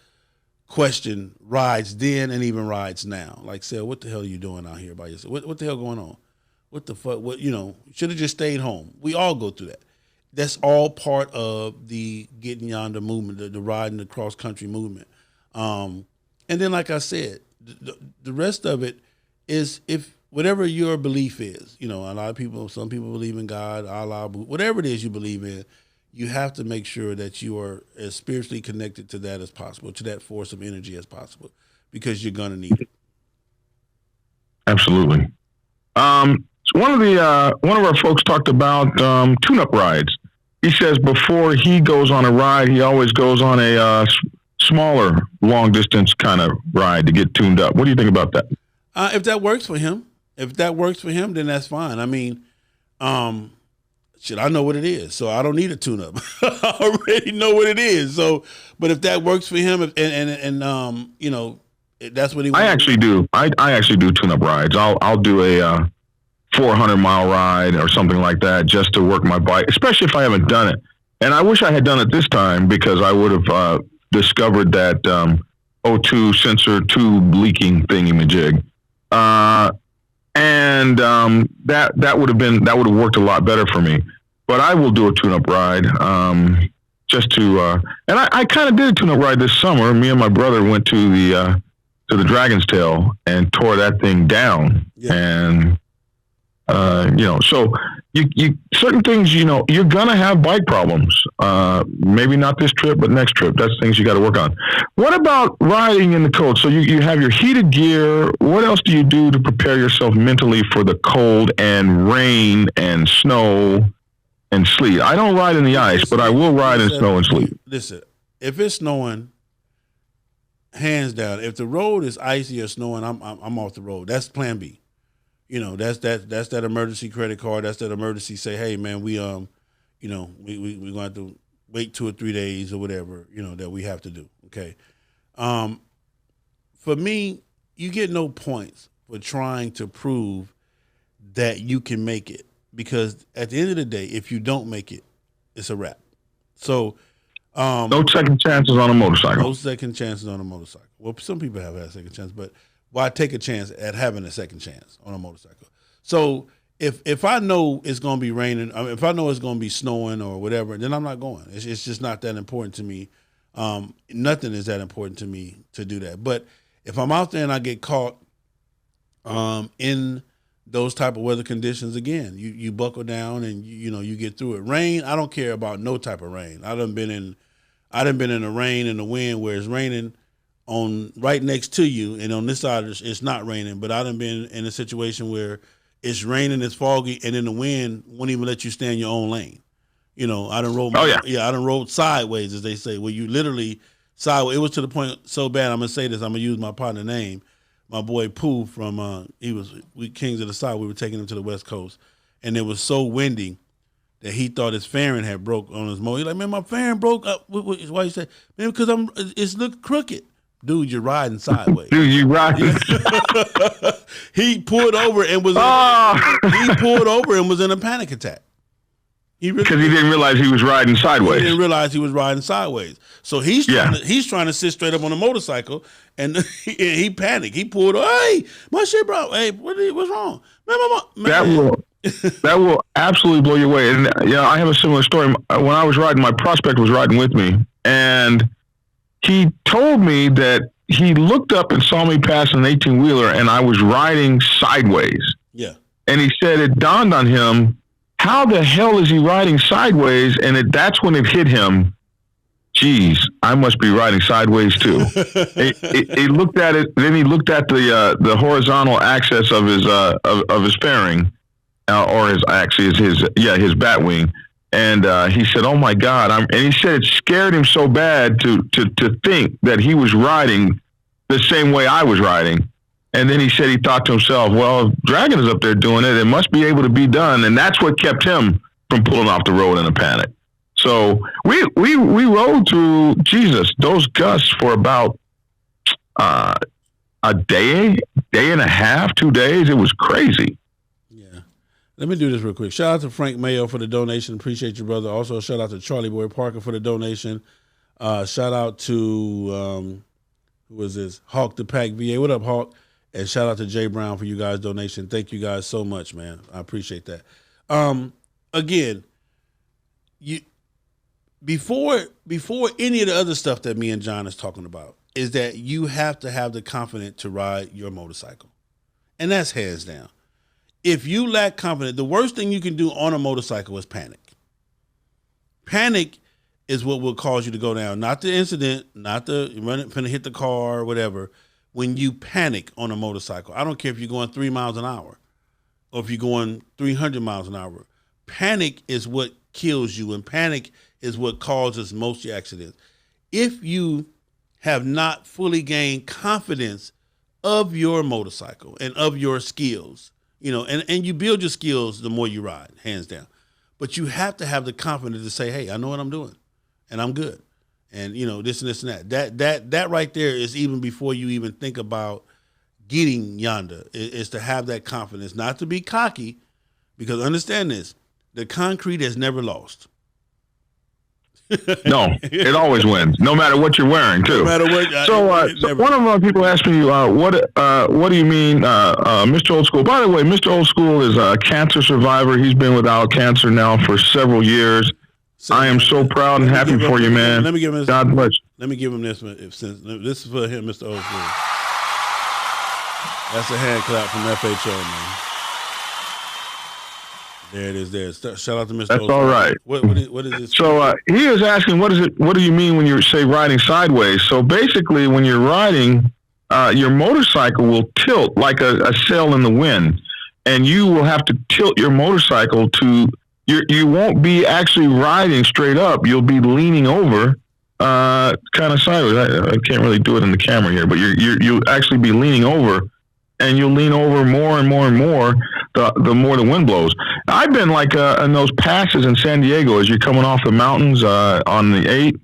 question rides then and even rides now. Like, say, what the hell are you doing out here by yourself? What the hell going on? What the fuck? Should have just stayed home. We all go through that. That's all part of the Getting Yonda movement, the riding the cross country movement. And then, like I said, the rest of it is if whatever your belief is, a lot of people, some people believe in God, Allah, whatever it is you believe in, you have to make sure that you are as spiritually connected to that as possible, to that force of energy as possible, because you're gonna need it. Absolutely. So one of our folks talked about tune-up rides. He says before he goes on a ride, he always goes on a smaller, long-distance kind of ride to get tuned up. What do you think about that? If that works for him, then that's fine. I mean, I know what it is, so I don't need a tune-up. I already know what it is. So, but if that works for him, and that's what he wants. I actually do. I actually do tune-up rides. I'll do a 400-mile ride or something like that just to work my bike, especially if I haven't done it. And I wish I had done it this time because I would have discovered that O2 sensor tube leaking thingy-majig. And that would have worked a lot better for me. But I will do a tune-up ride just to. And I kind of did a tune-up ride this summer. Me and my brother went to the Dragon's Tail and tore that thing down. Yeah. And so you certain things you're gonna have bike problems. Maybe not this trip, but next trip. That's things you got to work on. What about riding in the cold? So you have your heated gear. What else do you do to prepare yourself mentally for the cold and rain and snow and sleet? I don't ride in the ice, but I will ride in snow and sleet. Listen, if it's snowing, hands down. If the road is icy or snowing, I'm off the road. That's Plan B. That's that emergency credit card. That's that emergency say, hey man, we we're going to have to wait 2 or 3 days or whatever, that we have to do. Okay. For me, you get no points for trying to prove that you can make it, because at the end of the day, if you don't make it, it's a wrap. So, no second chances on a motorcycle. No second chances on a motorcycle. Well, some people have had a second chance, but why take a chance at having a second chance on a motorcycle? So if I know it's going to be raining, if I know it's going to be snowing or whatever, then I'm not going. It's just not that important to me. Nothing is that important to me to do that. But if I'm out there and I get caught in those type of weather conditions, again, you buckle down and you get through it. Rain, I don't care about no type of rain. I done been in the rain and the wind where it's raining on right next to you, and on this side it's not raining. But I done been in a situation where it's raining, it's foggy, and then the wind won't even let you stay in your own lane. I done rode. I done rode sideways, as they say, where you literally sideways. It was to the point so bad. I'm gonna say this. I'm gonna use my partner name, my boy Pooh from. We Kings of the South. We were taking him to the West Coast, and it was so windy that he thought his fairing had broke on his motor. He's like, man, my fairing broke up. Why you say, man, because it's look crooked. Dude, you're riding sideways. Dude, you riding. He pulled over and was in a panic attack. Because he didn't realize he was riding sideways. He didn't realize he was riding sideways. So he's trying to sit straight up on a motorcycle, and he panicked. He pulled, hey, my shit, bro. Hey, what's wrong? Man. That will absolutely blow you away. And I have a similar story. When I was riding, my prospect was riding with me, and he told me that he looked up and saw me pass an 18-wheeler, and I was riding sideways. Yeah. And he said it dawned on him, how the hell is he riding sideways? And that's when it hit him. Geez, I must be riding sideways too. he looked at it. Then he looked at the horizontal axis of his fairing, or his bat wing, and he said, "Oh my God!" And he said it scared him so bad to think that he was riding the same way I was riding. And then he said he thought to himself, well, if Dragon is up there doing it, it must be able to be done. And that's what kept him from pulling off the road in a panic. So we rode through those gusts for about a day and a half, 2 days. It was crazy. Yeah. Let me do this real quick. Shout out to Frank Mayo for the donation. Appreciate you, brother. Also, shout out to Charlie Boy Parker for the donation. Shout out to, who was this? Hawk the Pack VA. What up, Hawk? And shout out to Jay Brown for you guys' donation. Thank you guys so much, man. I appreciate that. Again, before any of the other stuff that me and John is talking about, is that you have to have the confidence to ride your motorcycle. And that's hands down. If you lack confidence, the worst thing you can do on a motorcycle is panic. Panic is what will cause you to go down. Not the incident, not the finna hit the car or whatever. When you panic on a motorcycle, I don't care if you're going 3 miles an hour or if you're going 300 miles an hour. Panic is what kills you, and panic is what causes most accidents. If you have not fully gained confidence of your motorcycle and of your skills, and you build your skills the more you ride, hands down. But you have to have the confidence to say, hey, I know what I'm doing, and I'm good. And, this and this and that. That right there is even before you even think about getting Yonda, is to have that confidence, not to be cocky, because understand this, the concrete has never lost. No, it always wins, no matter what you're wearing, too. No matter what. So one of our people asked me, what do you mean, Mr. Old School? By the way, Mr. Old School is a cancer survivor. He's been without cancer now for several years. I am so proud and happy for you, man. Let me give him this. God bless. Let me give him this. Since this is for him, Mr. Old School. That's a hand clap from FHO, man. There it is. There. Shout out to Mr. That's Old all right. What is this? So he is asking, what do you mean when you say riding sideways? So basically, when you're riding, your motorcycle will tilt like a sail in the wind, and you will have to tilt your motorcycle to. You won't be actually riding straight up. You'll be leaning over, kind of sideways. I can't really do it in the camera here, but you'll actually be leaning over, and you'll lean over more and more and more the more the wind blows. I've been like in those passes in San Diego as you're coming off the mountains on the 8.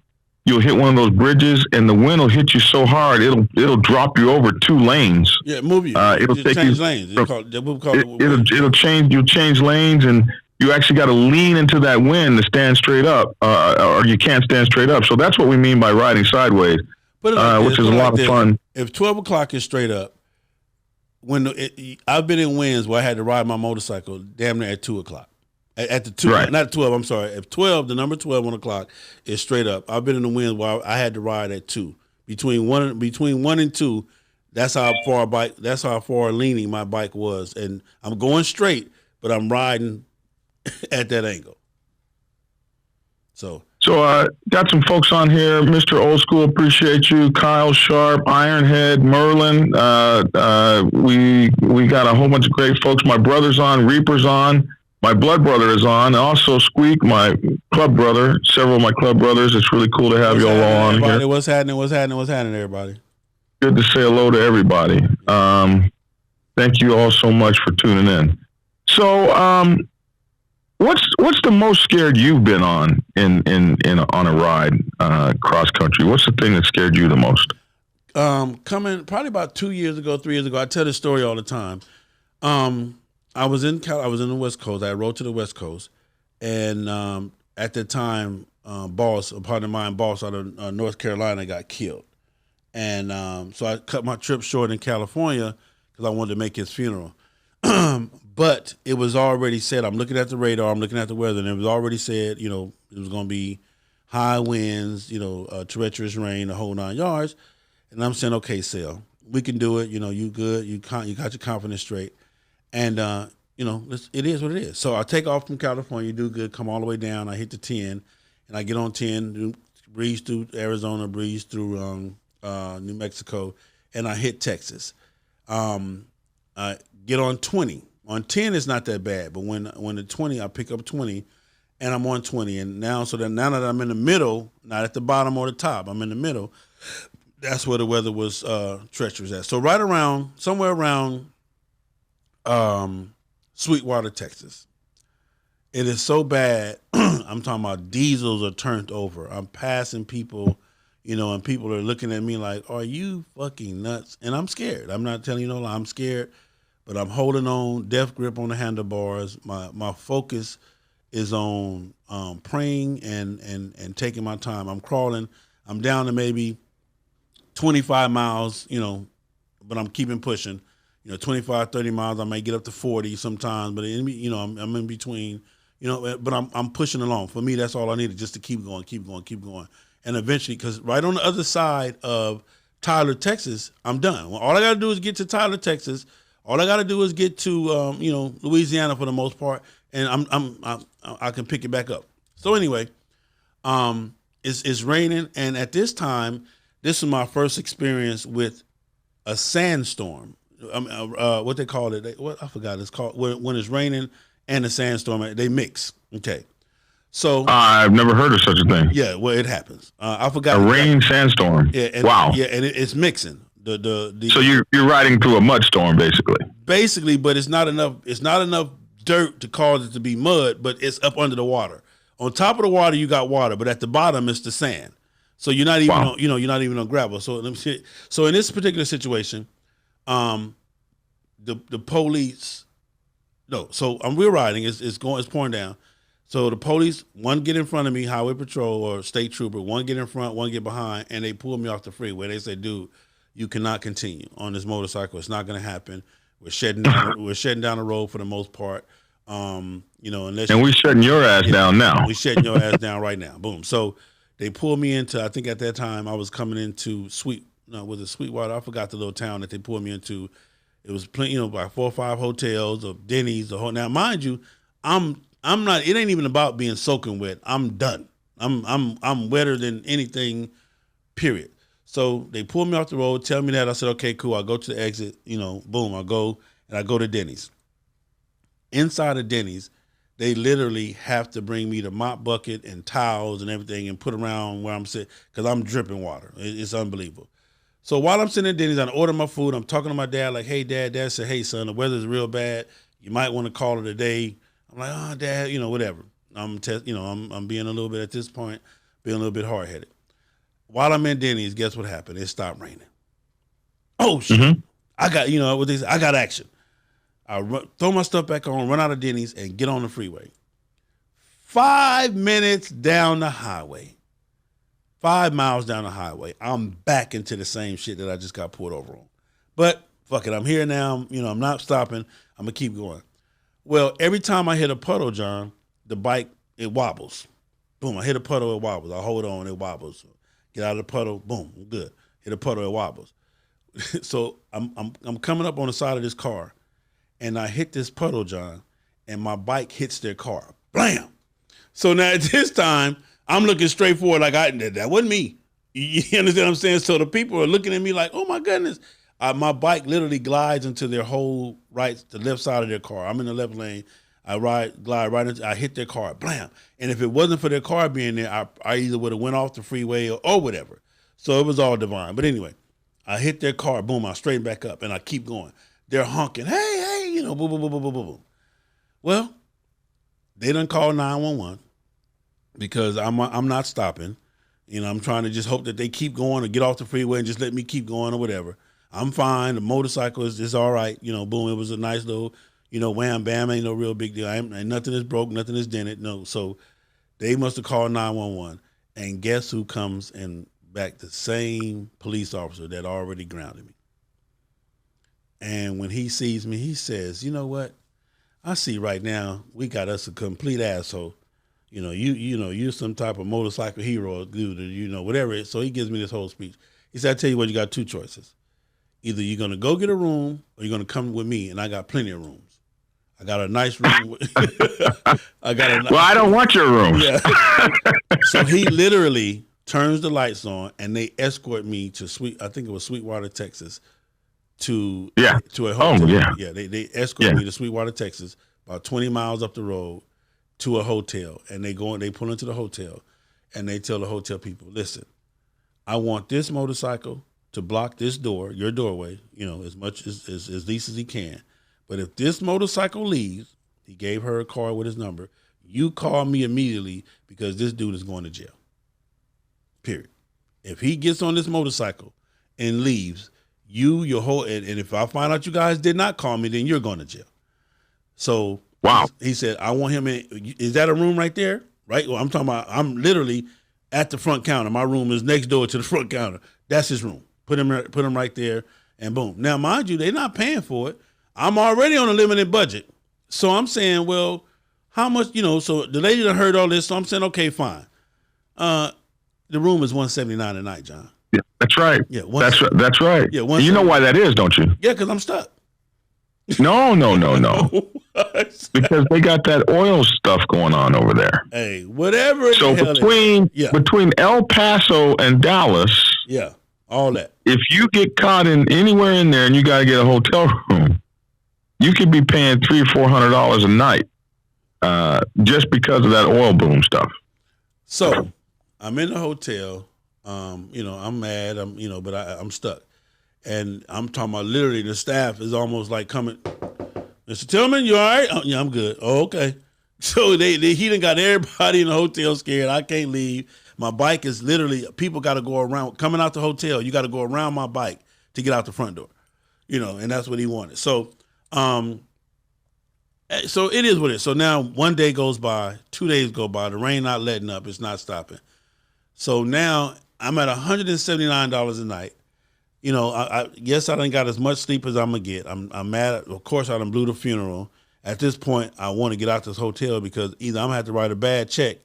You'll hit one of those bridges, and the wind will hit you so hard it'll drop you over 2 lanes. Yeah, move you. It'll take change you. lanes. It'll change. You'll change lanes and. You actually got to lean into that wind to stand straight up, or you can't stand straight up. So that's what we mean by riding sideways, which is a lot of fun. If 12 o'clock is straight up, I've been in winds where I had to ride my motorcycle damn near at 2 o'clock. At the 2, right. Not 12, I'm sorry. If 12, the number 12 on the clock is straight up. I've been in the winds where I had to ride at 2. Between one and 2, that's how far leaning my bike was. And I'm going straight, but I'm riding at that angle. So got some folks on here. Mr. Old School, appreciate you. Kyle Sharp, Ironhead, Merlin. We got a whole bunch of great folks. My brother's on, Reaper's on, my blood brother is on, and also Squeak, my club brother. Several of my club brothers. It's really cool to have you all on here. What's happening, everybody? Good to say hello to everybody. Thank you all so much for tuning in. So What's the most scared you've been on in on a ride cross country? What's the thing that scared you the most? Coming probably about 2 years ago, 3 years ago, I tell this story all the time. I was I was in the West Coast. I rode to the West Coast, and at the time, boss, a partner of mine, boss out of North Carolina, got killed, and so I cut my trip short in California because I wanted to make his funeral. But it was already said. I'm looking at the radar. I'm looking at the weather, and it was already said. It was going to be high winds. Treacherous rain, the whole 9 yards. And I'm saying, okay, Sal, we can do it. You good. You got your confidence straight. And, it is what it is. So I take off from California, do good, come all the way down. I hit the 10, and I get on 10, breeze through Arizona, breeze through New Mexico, and I hit Texas. I get on 20. On 10, it's not that bad. But when the 20, I pick up 20, and I'm on 20. And now that I'm in the middle, not at the bottom or the top, I'm in the middle, that's where the weather was treacherous at. So somewhere around Sweetwater, Texas. It is so bad. I'm talking about diesels are turned over. I'm passing people, and people are looking at me like, are you fucking nuts? And I'm scared. I'm not telling you no lie. I'm scared, but I'm holding on, death grip on the handlebars. My focus is on praying and taking my time. I'm crawling. I'm down to maybe 25 miles, but I'm keeping pushing. 25, 30 miles. I may get up to 40 sometimes, but I'm in between. But I'm pushing along. For me, that's all I needed, just to keep going, and eventually, because right on the other side of Tyler, Texas, I'm done. Well, all I got to do is get to Tyler, Texas. All I got to do is get to Louisiana for the most part, and I can pick it back up. So anyway, it's raining, and at this time, this was my first experience with a sandstorm. What they call it? What I forgot. It's called when it's raining and a sandstorm. They mix. Okay, so I've never heard of such a thing. Yeah, well, it happens. I forgot. A rain sandstorm. Yeah. Wow. Yeah, and it's mixing. So you're riding through a mud storm, basically. Basically, but it's not enough. It's not enough dirt to cause it to be mud, but it's up under the water. On top of the water, you got water, but at the bottom, it's the sand. So you're not even on, you're not even on gravel. So let me see. So in this particular situation, the police. No, so we're riding. It's pouring down. So the police, one get in front of me, highway patrol or state trooper, one get in front, one get behind, and they pull me off the freeway. They say, "Dude, you cannot continue on this motorcycle. It's not going to happen. We're shutting down. We're shutting down the road for the most part. Unless we're shutting your ass down now. We're shutting your ass down right now. Boom. So they pulled me into. I think at that time I was coming into Sweetwater? I forgot the little town that they pulled me into. It was plenty, like 4 or 5 hotels or Denny's. Now, mind you, I'm not. It ain't even about being soaking wet. I'm done. I'm wetter than anything. Period. So they pulled me off the road, tell me that. I said, okay, cool. I'll go to the exit. Boom. I go to Denny's. Inside of Denny's, they literally have to bring me the mop bucket and towels and everything and put around where I'm sitting because I'm dripping water. It's unbelievable. So while I'm sitting at Denny's, I order my food. I'm talking to my dad like, hey, Dad. Dad said, hey, son, the weather's real bad. You might want to call it a day. I'm like, oh, Dad, whatever. I'm being a little bit at this point, being a little bit hard-headed. While I'm in Denny's, guess what happened? It stopped raining. Oh, shit. Mm-hmm. I got action. I throw my stuff back on, run out of Denny's, and get on the freeway. 5 minutes down the highway, 5 miles down the highway, I'm back into the same shit that I just got pulled over on. But fuck it, I'm here now. I'm not stopping. I'm going to keep going. Well, every time I hit a puddle, John, the bike, it wobbles. Boom, I hit a puddle, it wobbles. I hold on, it wobbles. Get out of the puddle, boom, good. Hit a puddle, it wobbles. So I'm coming up on the side of this car, and I hit this puddle, John, and my bike hits their car. Blam! So now at this time, I'm looking straight forward like that wasn't me. You understand what I'm saying? So the people are looking at me like, oh my goodness. My bike literally glides into their whole the left side of their car. I'm in the left lane. I glide right into, I hit their car, blam. And if it wasn't for their car being there, I either would have went off the freeway or whatever. So it was all divine. But anyway, I hit their car, boom, I straighten back up and I keep going. They're honking, hey, boom, boom, boom, boom, boom, boom. Well, They done call 911 because I'm not stopping. You know, I'm trying to just hope that they keep going or get off the freeway and just let me keep going or whatever. I'm fine. The motorcycle is all right. You know, boom. It was a nice little, you know, wham bam. Ain't no real big deal. Ain't nothing is broke. Nothing is dented. No. So they must have called 911. And guess who comes and back? The same police officer that already grounded me. And when he sees me, he says, "You know what? I see right now we got us a complete asshole. You know, you're some type of motorcycle hero, dude, you know, whatever it is." So he gives me this whole speech. He said, "I tell you what, you got two choices. Either you're going to go get a room or you're going to come with me, and I got plenty of rooms. I got a nice room. Well, I don't want your room." Yeah. So he literally turns the lights on, and they escort me to I think it was Sweetwater, Texas, to a hotel. Oh, yeah. Yeah, they escort me to Sweetwater, Texas, about 20 miles up the road to a hotel. And they pull into the hotel, and they tell the hotel people, "Listen, I want this motorcycle to block this door, your doorway, you know, as much as least as he can. But if this motorcycle leaves," he gave her a card with his number, "you call me immediately because this dude is going to jail. Period. If he gets on this motorcycle and leaves, your whole, and if I find out you guys did not call me, then you're going to jail." So wow. He said, "I want him in." Is that a room right there? Right? Well, I'm talking about, I'm literally at the front counter. My room is next door to the front counter. That's his room. Put him right there, and boom. Now, mind you, they're not paying for it. I'm already on a limited budget. So I'm saying, well, how much, you know, so the lady done heard all this, so I'm saying, okay, fine. The room is $179 a night, John. Yeah, that's right. Yeah, that's right. Yeah, you know why that is, don't you? Yeah, because I'm stuck. No. Because they got that oil stuff going on over there. Hey, whatever. So between El Paso and Dallas, yeah, all that. If you get caught in anywhere in there and you got to get a hotel room, you could be paying $300-400 a night, just because of that oil boom stuff. So I'm in the hotel. You know, I'm mad. But I'm stuck. And I'm talking about literally the staff is almost like coming, "Mr. Tillman, you all right?" "Oh, yeah, I'm good." "Oh, okay." So he done got everybody in the hotel scared. I can't leave. My bike is literally, people got to go around, coming out the hotel, you got to go around my bike to get out the front door, you know, and that's what he wanted. So, so it is what it is. So now 1 day goes by, 2 days go by, the rain not letting up, it's not stopping. So now I'm at $179 a night. You know, I guess I done got as much sleep as I'm gonna get. I'm mad. Of course, I done blew the funeral. At this point, I want to get out this hotel because either I'm gonna have to write a bad check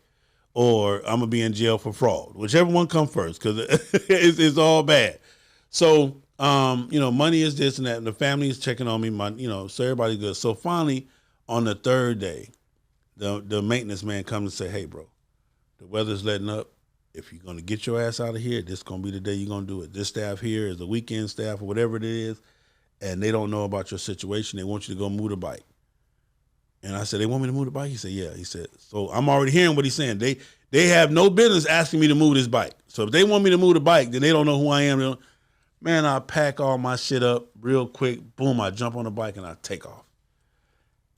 or I'm gonna be in jail for fraud. Whichever one come first, because it's all bad. So, you know, money is this and that, and the family is checking on me. So everybody's good. So finally, on the third day, the maintenance man comes and say, "Hey, bro, the weather's letting up. If you're going to get your ass out of here, this is going to be the day you're going to do it. This staff here is the weekend staff or whatever it is, and they don't know about your situation. They want you to go move the bike." And I said, "They want me to move the bike?" He said, "Yeah." He said, so I'm already hearing what he's saying. They have no business asking me to move this bike. So if they want me to move the bike, then they don't know who I am. Man, I pack all my shit up real quick. Boom, I jump on the bike and I take off.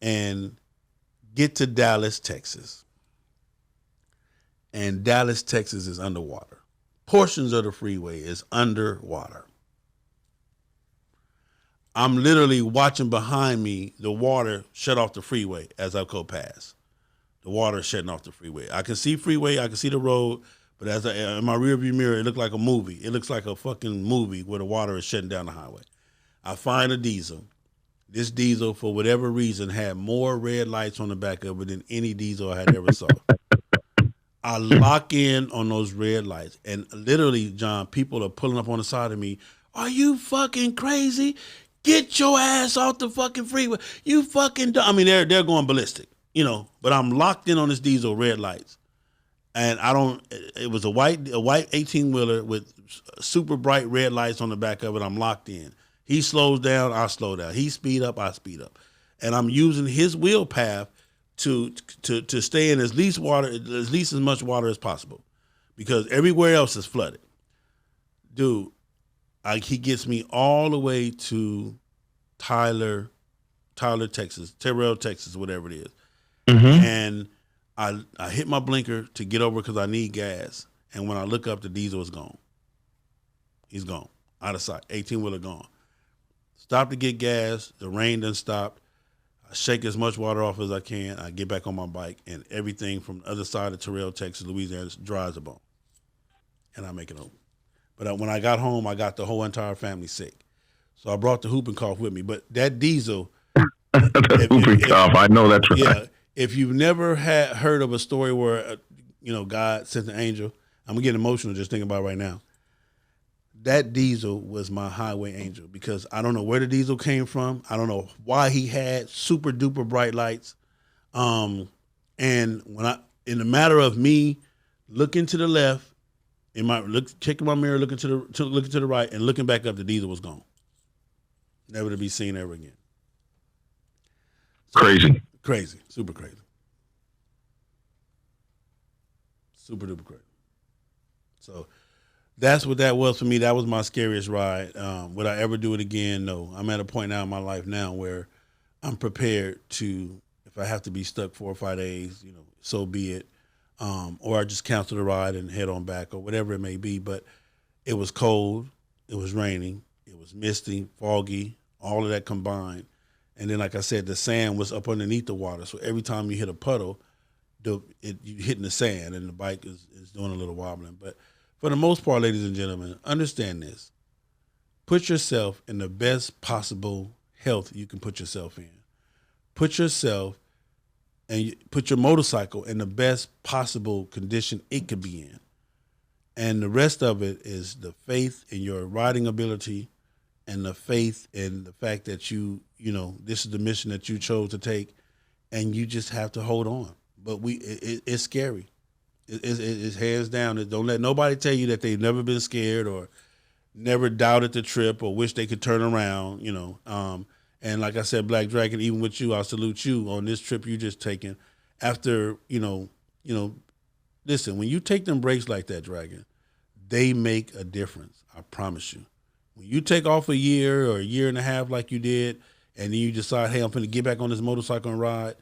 And get to Dallas, Texas. And Dallas, Texas is underwater. Portions of the freeway is underwater. I'm literally watching behind me the water shut off the freeway as I go past. The water is shutting off the freeway. I can see freeway, I can see the road, but in my rearview mirror, it looked like a movie. It looks like a fucking movie where the water is shutting down the highway. I find a diesel. This diesel, for whatever reason, had more red lights on the back of it than any diesel I had ever saw. I lock in on those red lights, and literally, John, people are pulling up on the side of me. "Are you fucking crazy? Get your ass off the fucking freeway. You fucking dumb." I mean, they're going ballistic, you know, but I'm locked in on this diesel red lights. And it was a white 18-wheeler with super bright red lights on the back of it. I'm locked in. He slows down, I slow down. He speed up, I speed up. And I'm using his wheel path to stay in as least as much water as possible, because everywhere else is flooded. Dude, he gets me all the way to Tyler, Texas, Terrell, Texas, whatever it is. Mm-hmm. and I hit my blinker to get over because I need gas. And when I look up, the diesel is gone. He's gone, out of sight. 18-wheeler gone. Stop to get gas. The rain done stopped. I shake as much water off as I can. I get back on my bike, and everything from the other side of Terrell, Texas, Louisiana, dry as a bone. And I make it home. But when I got home, I got the whole entire family sick. So I brought the whooping cough with me. But that diesel, The whooping cough. I know that's right. yeah, if you've never heard of a story where, God sent an angel, I'm getting emotional just thinking about it right now. That diesel was my highway angel because I don't know where the diesel came from. I don't know why he had super duper bright lights. And when in the matter of me looking to the left, checking my mirror, looking to the right, and looking back up, the diesel was gone, never to be seen ever again. So, crazy, super crazy, super duper crazy. So that's what that was for me. That was my scariest ride. Would I ever do it again? No. I'm at a point now in my life now where I'm prepared to, if I have to be stuck 4 or 5 days, so be it. Or I just cancel the ride and head on back or whatever it may be. But it was cold. It was raining. It was misty, foggy, all of that combined. And then, like I said, the sand was up underneath the water. So every time you hit a puddle, you hitting the sand and the bike is doing a little wobbling. But for the most part, ladies and gentlemen, understand this. Put yourself in the best possible health you can put yourself in. Put yourself and put your motorcycle in the best possible condition it could be in. And the rest of it is the faith in your riding ability and the faith in the fact that this is the mission that you chose to take, and you just have to hold on. But it's scary. It's hands down. Don't let nobody tell you that they've never been scared or never doubted the trip or wish they could turn around, And like I said, Black Dragon, even with you, I salute you on this trip you just taken. After, listen, when you take them breaks like that, Dragon, they make a difference. I promise you. When you take off a year or a year and a half like you did, and then you decide, hey, I'm going to get back on this motorcycle and ride,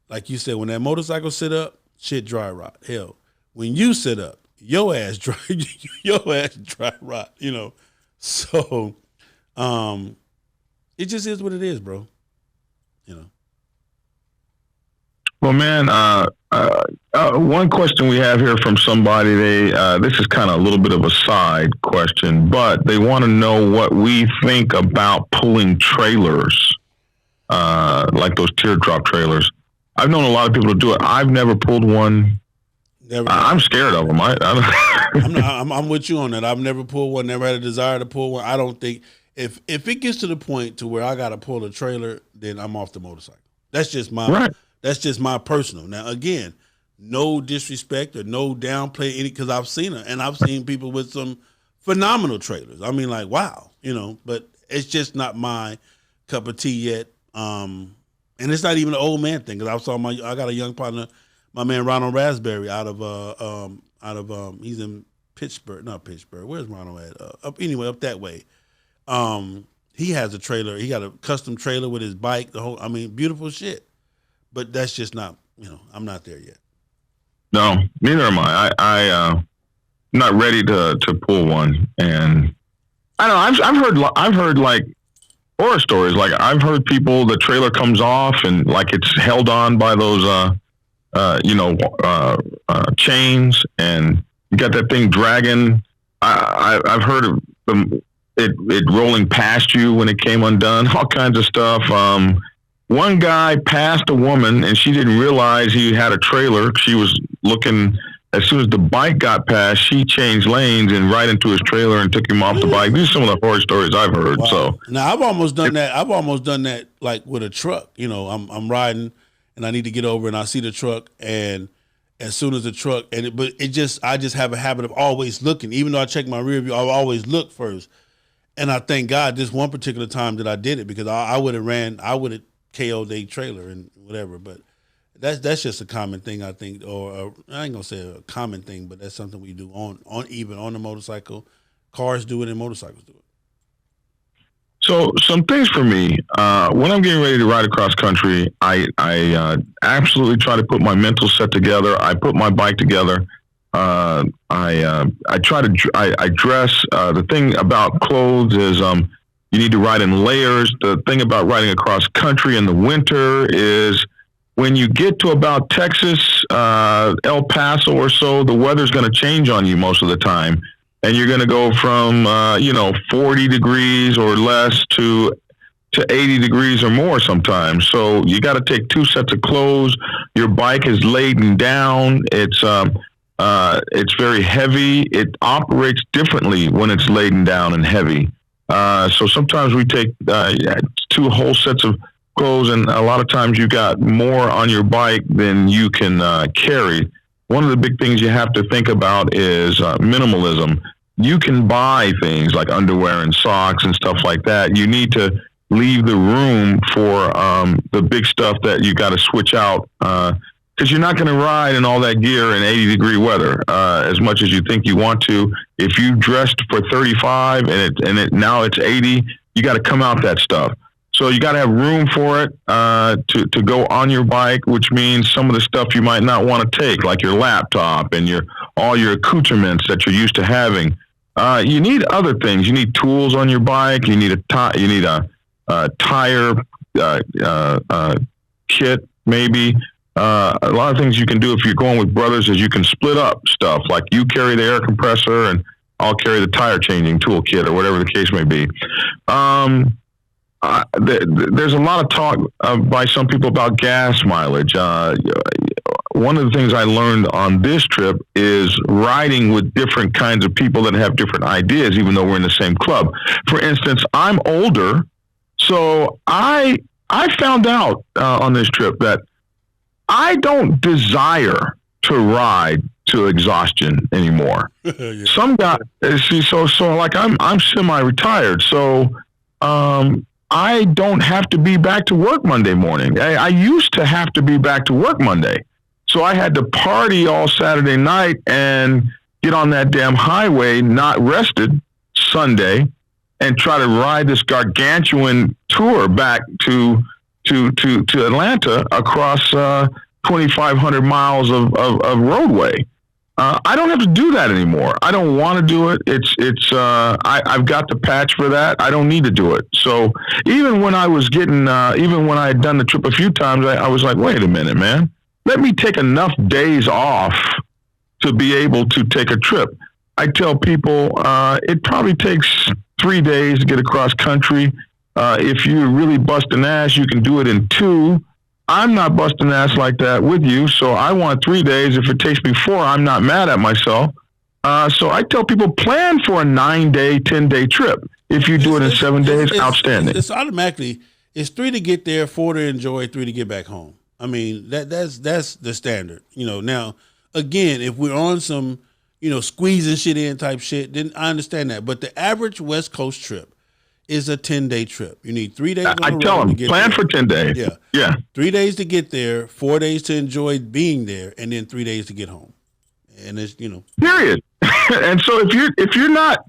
like you said, when that motorcycle sit up, shit dry rot. Hell, when you sit up, your ass dry rot, So it just is what it is, bro. Well, man, one question we have here from somebody, this is kind of a little bit of a side question, but they want to know what we think about pulling trailers, like those teardrop trailers. I've known a lot of people to do it. I've never pulled one. I'm scared of them. I'm with you on that. I've never pulled one. Never had a desire to pull one. I don't think if it gets to the point to where I got to pull a trailer, then I'm off the motorcycle. That's just my right. That's just my personal. Now, again, no disrespect or no downplay any, because I've seen it, and I've seen people with some phenomenal trailers. I mean, like, wow, but it's just not my cup of tea yet. And it's not even an old man thing, because I got a young partner, my man Ronald Raspberry out of he's in Pittsburgh, not Pittsburgh. Where's Ronald at? Up that way. He has a trailer. He got a custom trailer with his bike. Beautiful shit. But that's just not, I'm not there yet. No, neither am I. I'm not ready to pull one. And I don't know. I've heard like horror stories. Like I've heard people, the trailer comes off and like it's held on by those, chains, and you got that thing dragging. I've heard of it rolling past you when it came undone. All kinds of stuff. One guy passed a woman, and she didn't realize he had a trailer. She was looking. As soon as the bike got past, she changed lanes and right into his trailer and took him off the bike. These are some of the horror stories I've heard. Wow. So now I've almost done that like with a truck. I'm riding and I need to get over, and I see the truck, and as soon as the truck I just have a habit of always looking. Even though I check my rear view, I always look first. And I thank God this one particular time that I did it, because I would have KO'd a trailer and whatever. But that's just a common thing, I think, or I ain't gonna say a common thing, but that's something we do on even on the motorcycle. Cars do it and motorcycles do it. So some things for me, when I'm getting ready to ride across country, I absolutely try to put my mental set together. I put my bike together. I try to I dress. The thing about clothes is you need to ride in layers. The thing about riding across country in the winter is when you get to about Texas, El Paso or so, the weather's going to change on you most of the time. And you're going to go from, 40 degrees or less to 80 degrees or more sometimes. So you got to take two sets of clothes. Your bike is laden down. It's very heavy. It operates differently when it's laden down and heavy. So sometimes we take two whole sets of clothes, and a lot of times you got more on your bike than you can carry. One of the big things you have to think about is minimalism. You can buy things like underwear and socks and stuff like that. You need to leave the room for the big stuff that you got to switch out because you're not going to ride in all that gear in 80-degree weather as much as you think you want to. If you dressed for 35 and now it's 80, you got to come out that stuff. So you got to have room for it to go on your bike, which means some of the stuff you might not want to take, like your laptop and all your accoutrements that you're used to having. You need other things. You need tools on your bike. You need a tire kit, maybe. A lot of things you can do if you're going with brothers is you can split up stuff. Like you carry the air compressor and I'll carry the tire changing toolkit or whatever the case may be. There's a lot of talk by some people about gas mileage. One of the things I learned on this trip is riding with different kinds of people that have different ideas, even though we're in the same club. For instance, I'm older, so I found out on this trip that I don't desire to ride to exhaustion anymore. Yeah. Some guy, so like I'm semi-retired, so I don't have to be back to work Monday morning. I used to have to be back to work Monday. So I had to party all Saturday night and get on that damn highway, not rested Sunday, and try to ride this gargantuan tour back to Atlanta across 2,500 miles of roadway. I don't have to do that anymore. I don't want to do it. I've got the patch for that. I don't need to do it. So even when I was even when I had done the trip a few times, I was like, wait a minute, man. Let me take enough days off to be able to take a trip. I tell people it probably takes 3 days to get across country. If you're really busting ass, you can do it in 2. I'm not busting ass like that with you, so I want 3 days. If it takes me 4, I'm not mad at myself. So I tell people plan for a 9-day, 10-day trip. If you do it in 7 days, outstanding. It's automatically, it's 3 to get there, 4 to enjoy, 3 to get back home. I mean, that's the standard. Now, again, if we're on some, squeezing shit in type shit, then I understand that. But the average West Coast trip is a 10-day trip. You need 3 days on the road. I tell them, plan for 10 days. Yeah. 3 days to get there, 4 days to enjoy being there, and then 3 days to get home. And it's, Period. And so if you're not,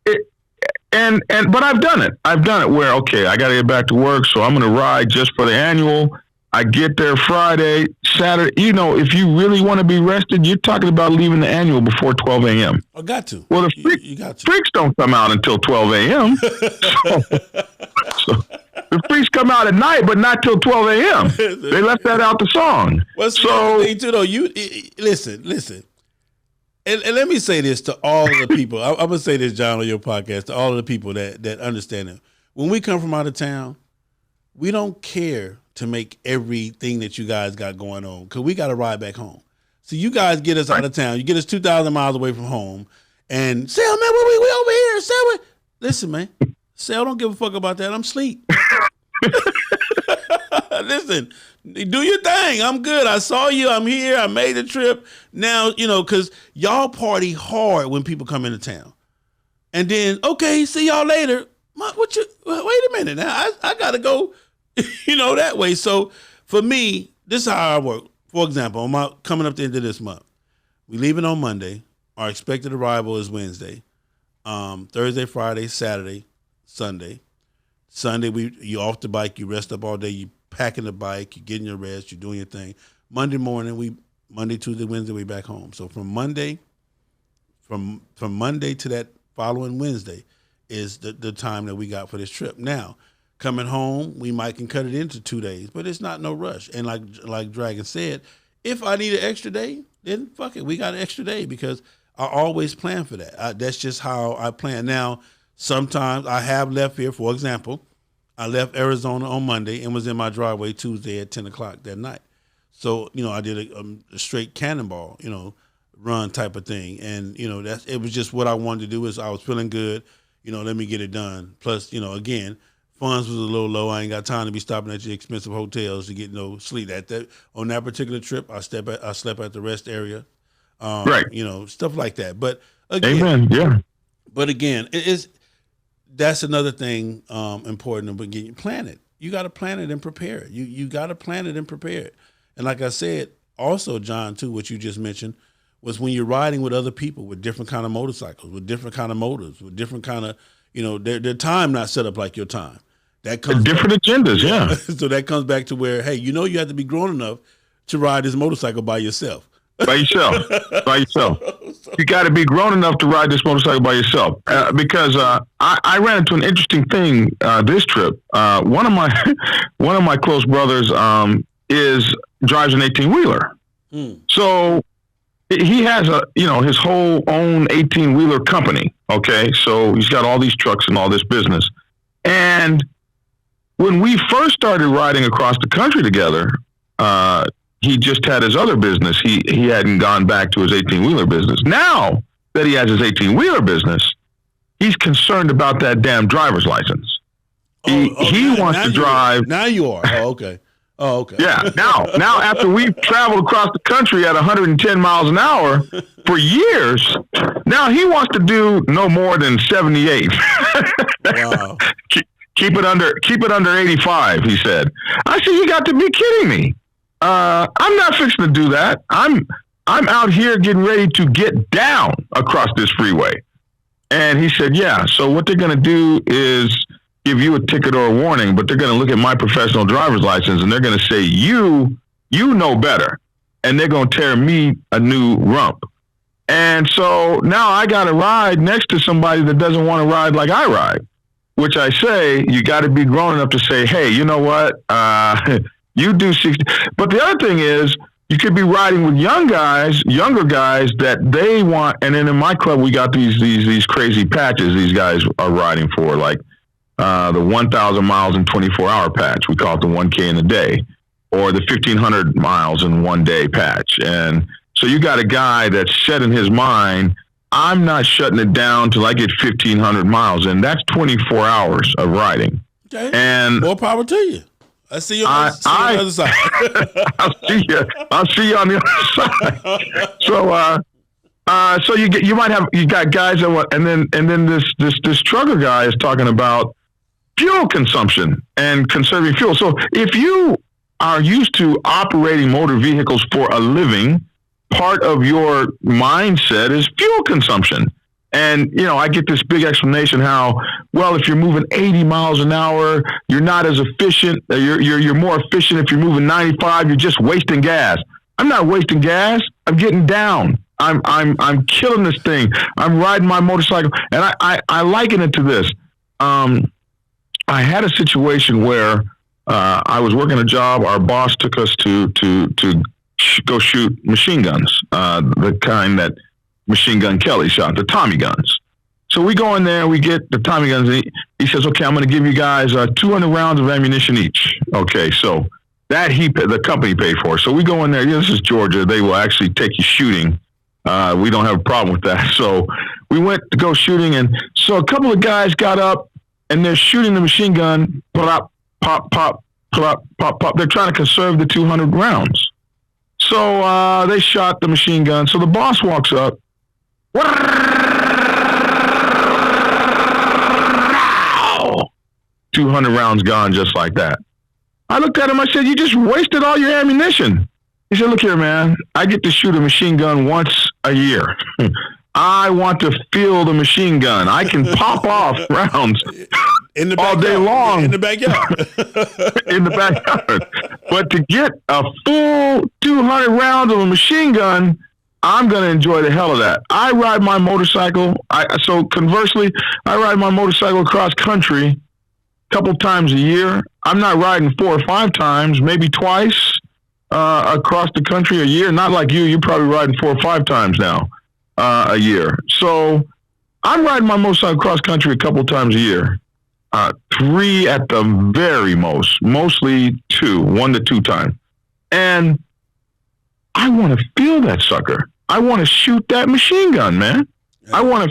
but I've done it. I've done it where, okay, I got to get back to work, so I'm going to ride just for the annual. I get there Friday, Saturday. If you really want to be rested, you're talking about leaving the annual before 12 a.m. I got to. Well, the freaks don't come out until 12 a.m. so the freaks come out at night, but not till 12 a.m. They left that out the song. Well, so thing too, though, you listen. And let me say this to all of the people. I'm going to say this, John, on your podcast, to all of the people that understand it. When we come from out of town, we don't care to make everything that you guys got going on because we got to ride back home. So you guys get us out of town. You get us 2,000 miles away from home and Sal, man, we over here. Sal, listen, man. Sal don't give a fuck about that. I'm asleep. Listen, do your thing. I'm good. I saw you. I'm here. I made the trip. Now, because y'all party hard when people come into town. And then, okay, see y'all later. Wait a minute now. I got to go. That way. So for me, this is how I work. For example, coming up to the end of this month, we leaving on Monday. Our expected arrival is Wednesday, Thursday, Friday, Saturday, Sunday. Sunday, you off the bike, you rest up all day, you packing the bike, you getting your rest, you're doing your thing. Monday, Tuesday, Wednesday, we back home. So from Monday to that following Wednesday is the time that we got for this trip. Now, coming home, we might can cut it into 2 days, but it's not no rush. And like Dragon said, if I need an extra day, then fuck it, we got an extra day because I always plan for that. That's just how I plan. Now, sometimes I have left here. For example, I left Arizona on Monday and was in my driveway Tuesday at 10 o'clock that night. So, I did a straight cannonball, run type of thing. And, it was just what I wanted to do. Is I was feeling good, let me get it done. Plus, again, funds was a little low. I ain't got time to be stopping at the expensive hotels to get no sleep. On that particular trip, I slept at the rest area. Right. Stuff like that. But again, amen. Yeah. But again, that's another thing important. But again, you plan it. You got to plan it and prepare it. You got to plan it and prepare it. And like I said, also, John, too, what you just mentioned was when you're riding with other people with different kind of motorcycles, with different kind of motors, with different kind of, their time not set up like your time. That comes different agendas, yeah. So that comes back to where, hey, you have to be grown enough to ride this motorcycle by yourself. By yourself. You got to be grown enough to ride this motorcycle by yourself. Because I ran into an interesting thing this trip. One of my close brothers drives an 18-wheeler. So he has his whole own 18-wheeler company. Okay, so he's got all these trucks and all this business. And when we first started riding across the country together, he just had his other business. He hadn't gone back to his 18-wheeler business. Now that he has his 18-wheeler business, he's concerned about that damn driver's license. He wants to drive. Now you are. Oh, okay. Yeah. Now after we've traveled across the country at 110 miles an hour for years, now he wants to do no more than 78. Wow. Keep it under 85, he said. I said, you got to be kidding me. I'm not fixing to do that. I'm out here getting ready to get down across this freeway. And he said, yeah. So what they're going to do is give you a ticket or a warning, but they're going to look at my professional driver's license and they're going to say, you know better. And they're going to tear me a new rump. And so now I got to ride next to somebody that doesn't want to ride like I ride, which I say, you got to be grown enough to say, hey, you know what? You do 60. But the other thing is, you could be riding with younger guys that they want. And then in my club, we got these crazy patches these guys are riding for, like the 1,000 miles in 24-hour patch. We call it the 1K in a day, or the 1,500 miles in 1 day patch. And so you got a guy that's set in his mind, I'm not shutting it down till I get 1,500 miles, and that's 24 hours of riding. Okay. And more power to you. I see you on the other side. I'll see you on the other side. So you got guys that want, and then this trucker guy is talking about fuel consumption and conserving fuel. So if you are used to operating motor vehicles for a living, part of your mindset is fuel consumption. And, I get this big explanation how, well, if you're moving 80 miles an hour, you're not as efficient. You're more efficient if you're moving 95. You're just wasting gas. I'm not wasting gas. I'm getting down. I'm killing this thing. I'm riding my motorcycle. And I liken it to this. I had a situation where I was working a job. Our boss took us to go shoot machine guns, the kind that Machine Gun Kelly shot, the Tommy guns. So we go in there, we get the Tommy guns. And he says, okay, I'm going to give you guys 200 rounds of ammunition each. Okay, so that the company paid for. So we go in there. This is Georgia. They will actually take you shooting. We don't have a problem with that. So we went to go shooting. And so a couple of guys got up and they're shooting the machine gun. Pop, pop, pop, pop, pop, pop. They're trying to conserve the 200 rounds. So they shot the machine gun. So the boss walks up. 200 rounds gone just like that. I looked at him. I said, you just wasted all your ammunition. He said, look here, man. I get to shoot a machine gun once a year. I want to feel the machine gun. I can pop off rounds. in the all backyard, day long in the backyard. in the backyard. But to get a full 200 rounds of a machine gun, I'm going to enjoy the hell of that. I ride my motorcycle. So conversely, I ride my motorcycle across country a couple times a year. I'm not riding 4 or 5 times, maybe twice across the country a year. Not like you. You're probably riding 4 or 5 times now a year. So I'm riding my motorcycle cross country a couple times a year. 3 at the very most, mostly 2, 1 to 2 times. And I want to feel that sucker. I want to shoot that machine gun, man. Yeah. I want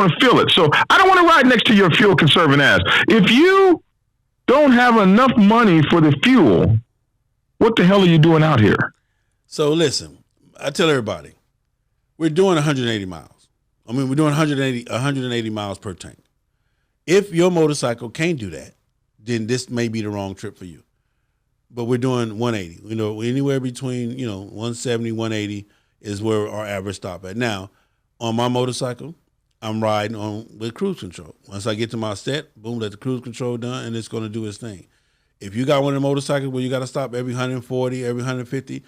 to feel it. So I don't want to ride next to your fuel conserving ass. If you don't have enough money for the fuel, what the hell are you doing out here? So listen, I tell everybody, we're doing 180 miles. I mean, we're doing 180 miles per tank. If your motorcycle can't do that, then this may be the wrong trip for you. But we're doing 180. You know, anywhere between, 170, 180 is where our average stop at. Now, on my motorcycle, I'm riding on with cruise control. Once I get to my set, boom, let the cruise control done, and it's going to do its thing. If you got one of the motorcycles where you got to stop every 140, every 150,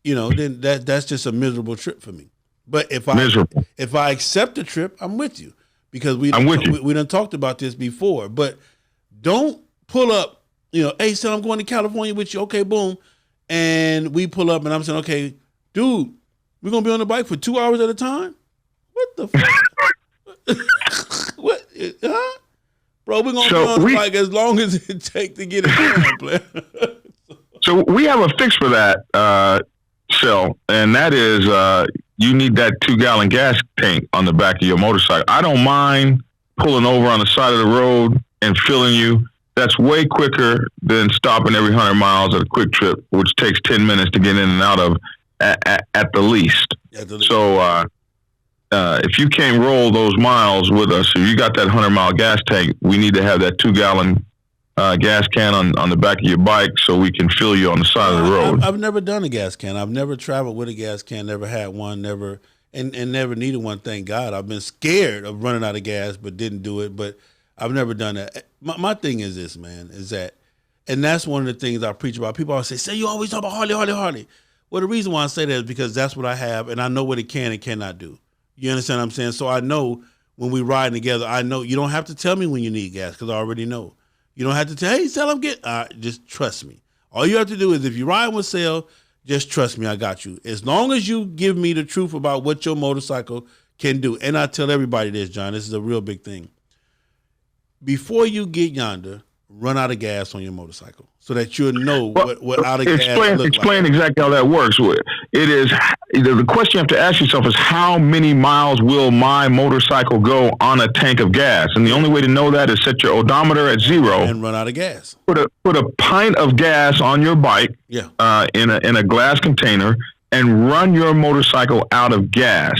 then that's just a miserable trip for me. But if I accept the trip, I'm with you because we done talked about this before. But don't pull up. Hey, son, I'm going to California with you. Okay, boom. And we pull up and I'm saying, okay, dude, we're going to be on the bike for 2 hours at a time? What the fuck? What? Huh? Bro, we're going to be on the bike as long as it takes to get it done, player. So we have a fix for that, Sel, and that is you need that 2-gallon gas tank on the back of your motorcycle. I don't mind pulling over on the side of the road and filling you. That's way quicker than stopping every 100 miles at a quick trip, which takes 10 minutes to get in and out of at the least. So if you can't roll those miles with us, if you got that 100-mile gas tank, we need to have that 2-gallon gas can on the back of your bike so we can fill you on the side of the road. I've never done a gas can. I've never traveled with a gas can, never had one, never and never needed one, thank God. I've been scared of running out of gas, but didn't do it. But I've never done that. My thing is this, man, is that, and that's one of the things I preach about. People always say, you always talk about Harley. Well, the reason why I say that is because that's what I have, and I know what it can and cannot do. You understand what I'm saying? So I know when we ride together, I know you don't have to tell me when you need gas because I already know. You don't have to tell, hey, Sel, I'm getting, just trust me. All you have to do is if you ride with Sel, just trust me, I got you. As long as you give me the truth about what your motorcycle can do. And I tell everybody this, John, this is a real big thing. Before you get Yonda, run out of gas on your motorcycle so that you'll know what out of gas looks like. Explain exactly how that works. It is the question you have to ask yourself is how many miles will my motorcycle go on a tank of gas? And the only way to know that is set your odometer at 0 and run out of gas. Put a pint of gas on your bike, in a glass container, and run your motorcycle out of gas.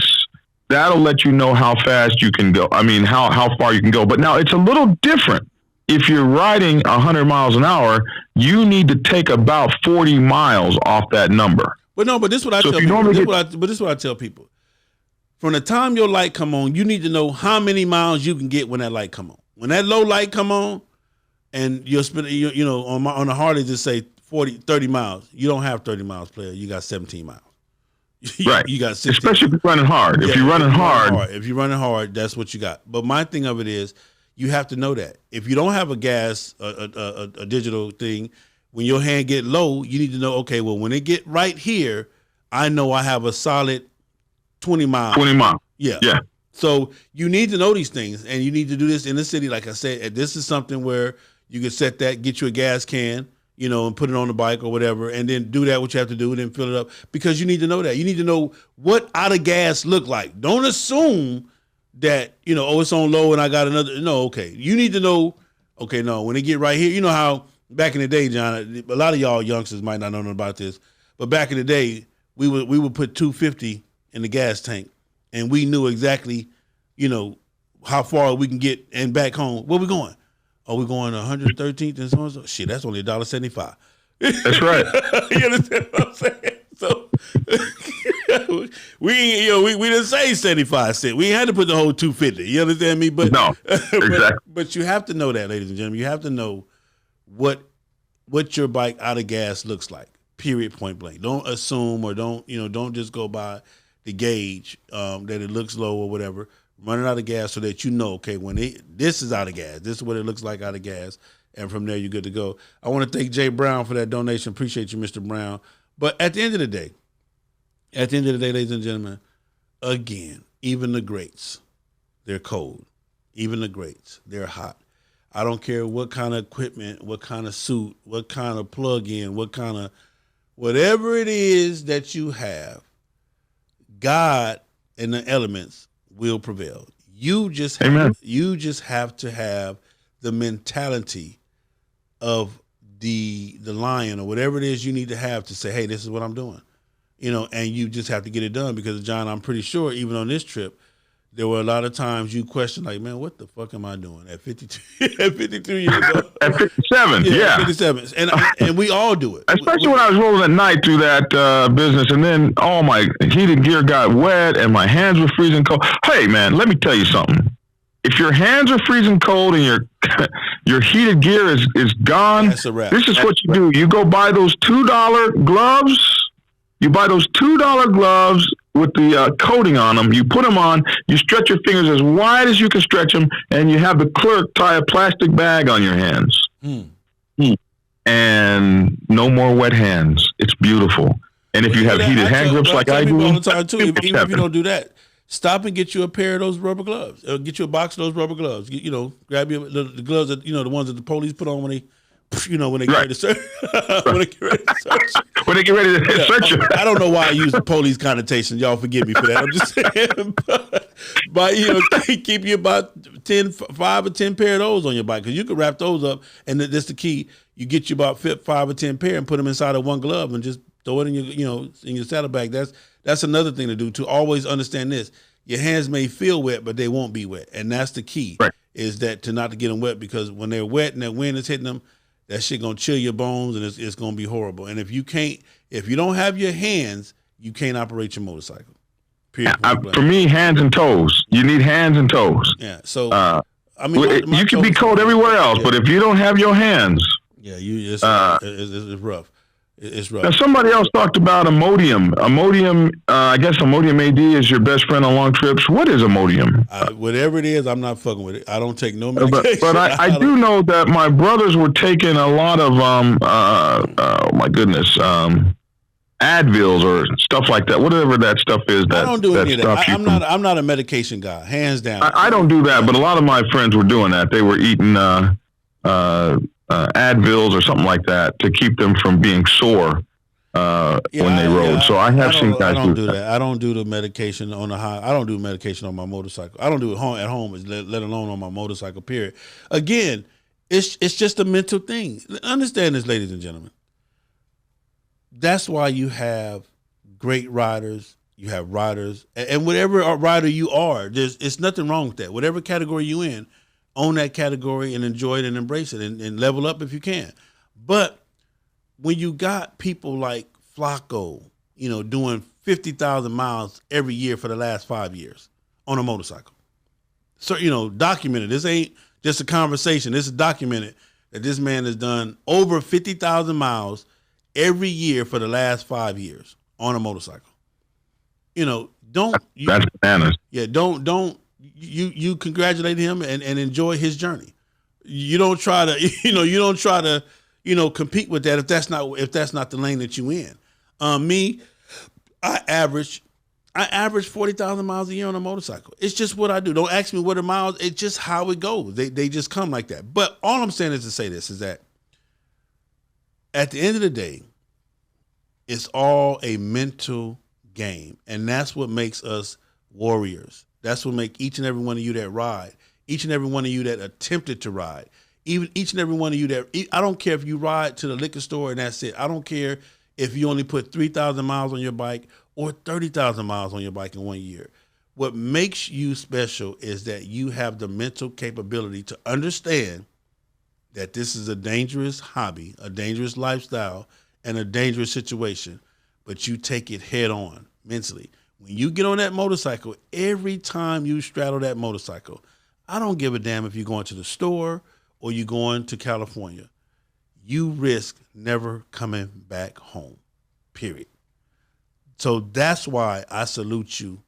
That'll let you know how fast you can go. I mean, how far you can go. But now it's a little different. If you're riding 100 miles an hour, you need to take about 40 miles off that number. But this is what I tell people. This is what I tell people. From the time your light come on, you need to know how many miles you can get when that light come on. When that low light come on, and you're spending, on the Harley, just say 30 miles. You don't have 30 miles, player. You got 17 miles. Right. You got 16. Especially if you're running hard. If you're running hard, that's what you got. But my thing of it is, you have to know that. If you don't have a gas, a digital thing, when your hand get low, you need to know, okay, well, when it get right here, I know I have a solid 20 miles. 20 miles. Yeah. Yeah. So you need to know these things, and you need to do this in the city. Like I said, this is something where you can set that, get you a gas can, and put it on the bike or whatever, and then do that, what you have to do, and then fill it up. Because you need to know that. You need to know what out of gas look like. Don't assume that, it's on low and I got another. No, okay. You need to know, okay, no, when it get right here, you know how back in the day, John, a lot of y'all youngsters might not know about this, but back in the day, we would put 250 in the gas tank, and we knew exactly, how far we can get and back home. Where we going? Oh, we're going 113th and so on. So. Shit, that's only $1.75. That's right. You understand what I'm saying? So we we didn't say 75 cents. We had to put the whole 250. You understand me? But No, exactly. but you have to know that, ladies and gentlemen. You have to know what your bike out of gas looks like. Period. Point blank. Don't assume or don't just go by the gauge that it looks low or whatever. Run it out of gas so that okay, when this is out of gas, this is what it looks like out of gas, and from there you're good to go. I want to thank Jay Brown for that donation. Appreciate you, Mr. Brown. But at the end of the day, ladies and gentlemen, again, even the greats, they're cold. Even the greats, they're hot. I don't care what kind of equipment, what kind of suit, what kind of plug-in, whatever it is that you have, God and the elements will prevail. You just have to have the mentality of the lion or whatever it is you need to have to say, hey, this is what I'm doing. And you just have to get it done because, John, I'm pretty sure even on this trip, there were a lot of times you question, like, man, what the fuck am I doing at 52, at 52 years old? At 57, yeah. 57. And we all do it. Especially when I was rolling at night through that business, and then all my heated gear got wet and my hands were freezing cold. Hey, man, let me tell you something. If your hands are freezing cold and your heated gear is gone, that's a wrap. This is what you do. You go buy those $2 gloves. You buy those $2 gloves with the coating on them. You put them on. You stretch your fingers as wide as you can stretch them, and you have the clerk tie a plastic bag on your hands. And no more wet hands. It's beautiful. And if you have heated hand grips like I do, all the time too, even if you don't do that, stop and get you a pair of those rubber gloves. Get you a box of those rubber gloves. Grab the gloves that the ones that the police put on when they. When they get ready to search. When they get ready to search. When they get ready to search you. I don't know why I use the police connotation. Y'all forgive me for that. I'm just saying. But keep you about 5 or 10 pair of those on your bike because you can wrap those up, and that's the key. You get you about 5 or 10 pair and put them inside of one glove and just throw it in your in your saddlebag. That's another thing to do. To always understand this: your hands may feel wet, but they won't be wet, and that's the key. Right. Is that to not to get them wet because when they're wet and that wind is hitting them. That shit gonna chill your bones and it's gonna be horrible. And if you don't have your hands, you can't operate your motorcycle. Period. For me, hands and toes. You need hands and toes. Yeah. So you can be cold everywhere else, but if you don't have your hands, it's rough. It's rough. Now somebody else talked about Imodium. Imodium, I guess Imodium AD is your best friend on long trips. What is Imodium? Whatever it is, I'm not fucking with it. I don't take no medication. But I do know that my brothers were taking a lot of oh my goodness, Advils or stuff like that. Whatever that stuff is. I don't do any of that. I'm not a medication guy, hands down. I don't do that, but a lot of my friends were doing that. They were eating Advils or something like that to keep them from being sore when they rode. So I have seen guys do that. I don't do the medication on the high. I don't do medication on my motorcycle. I don't do it at home, let alone on my motorcycle. Period. Again, it's just a mental thing. Understand this, ladies and gentlemen. That's why you have great riders. You have riders, and whatever rider you are, it's nothing wrong with that. Whatever category you in. Own that category and enjoy it and embrace it and level up if you can. But when you got people like Flacco, doing 50,000 miles every year for the last 5 years on a motorcycle. So, documented. This ain't just a conversation. This is documented that this man has done over 50,000 miles every year for the last 5 years on a motorcycle. That's bananas. Yeah, don't. You congratulate him and enjoy his journey. You don't try to compete with that if that's not the lane that you in. Me, I average 40,000 miles a year on a motorcycle. It's just what I do. Don't ask me what are miles. It's just how it goes. They just come like that. But all I'm saying is to say this is that at the end of the day, it's all a mental game, and that's what makes us warriors. That's what make each and every one of you that ride, each and every one of you that attempted to ride, even each and every one of you that, I don't care if you ride to the liquor store and that's it. I don't care if you only put 3,000 miles on your bike or 30,000 miles on your bike in 1 year. What makes you special is that you have the mental capability to understand that this is a dangerous hobby, a dangerous lifestyle, and a dangerous situation, but you take it head on. mentally. When you get on that motorcycle, every time you straddle that motorcycle, I don't give a damn if you're going to the store or you're going to California. You risk never coming back home. Period. So that's why I salute you,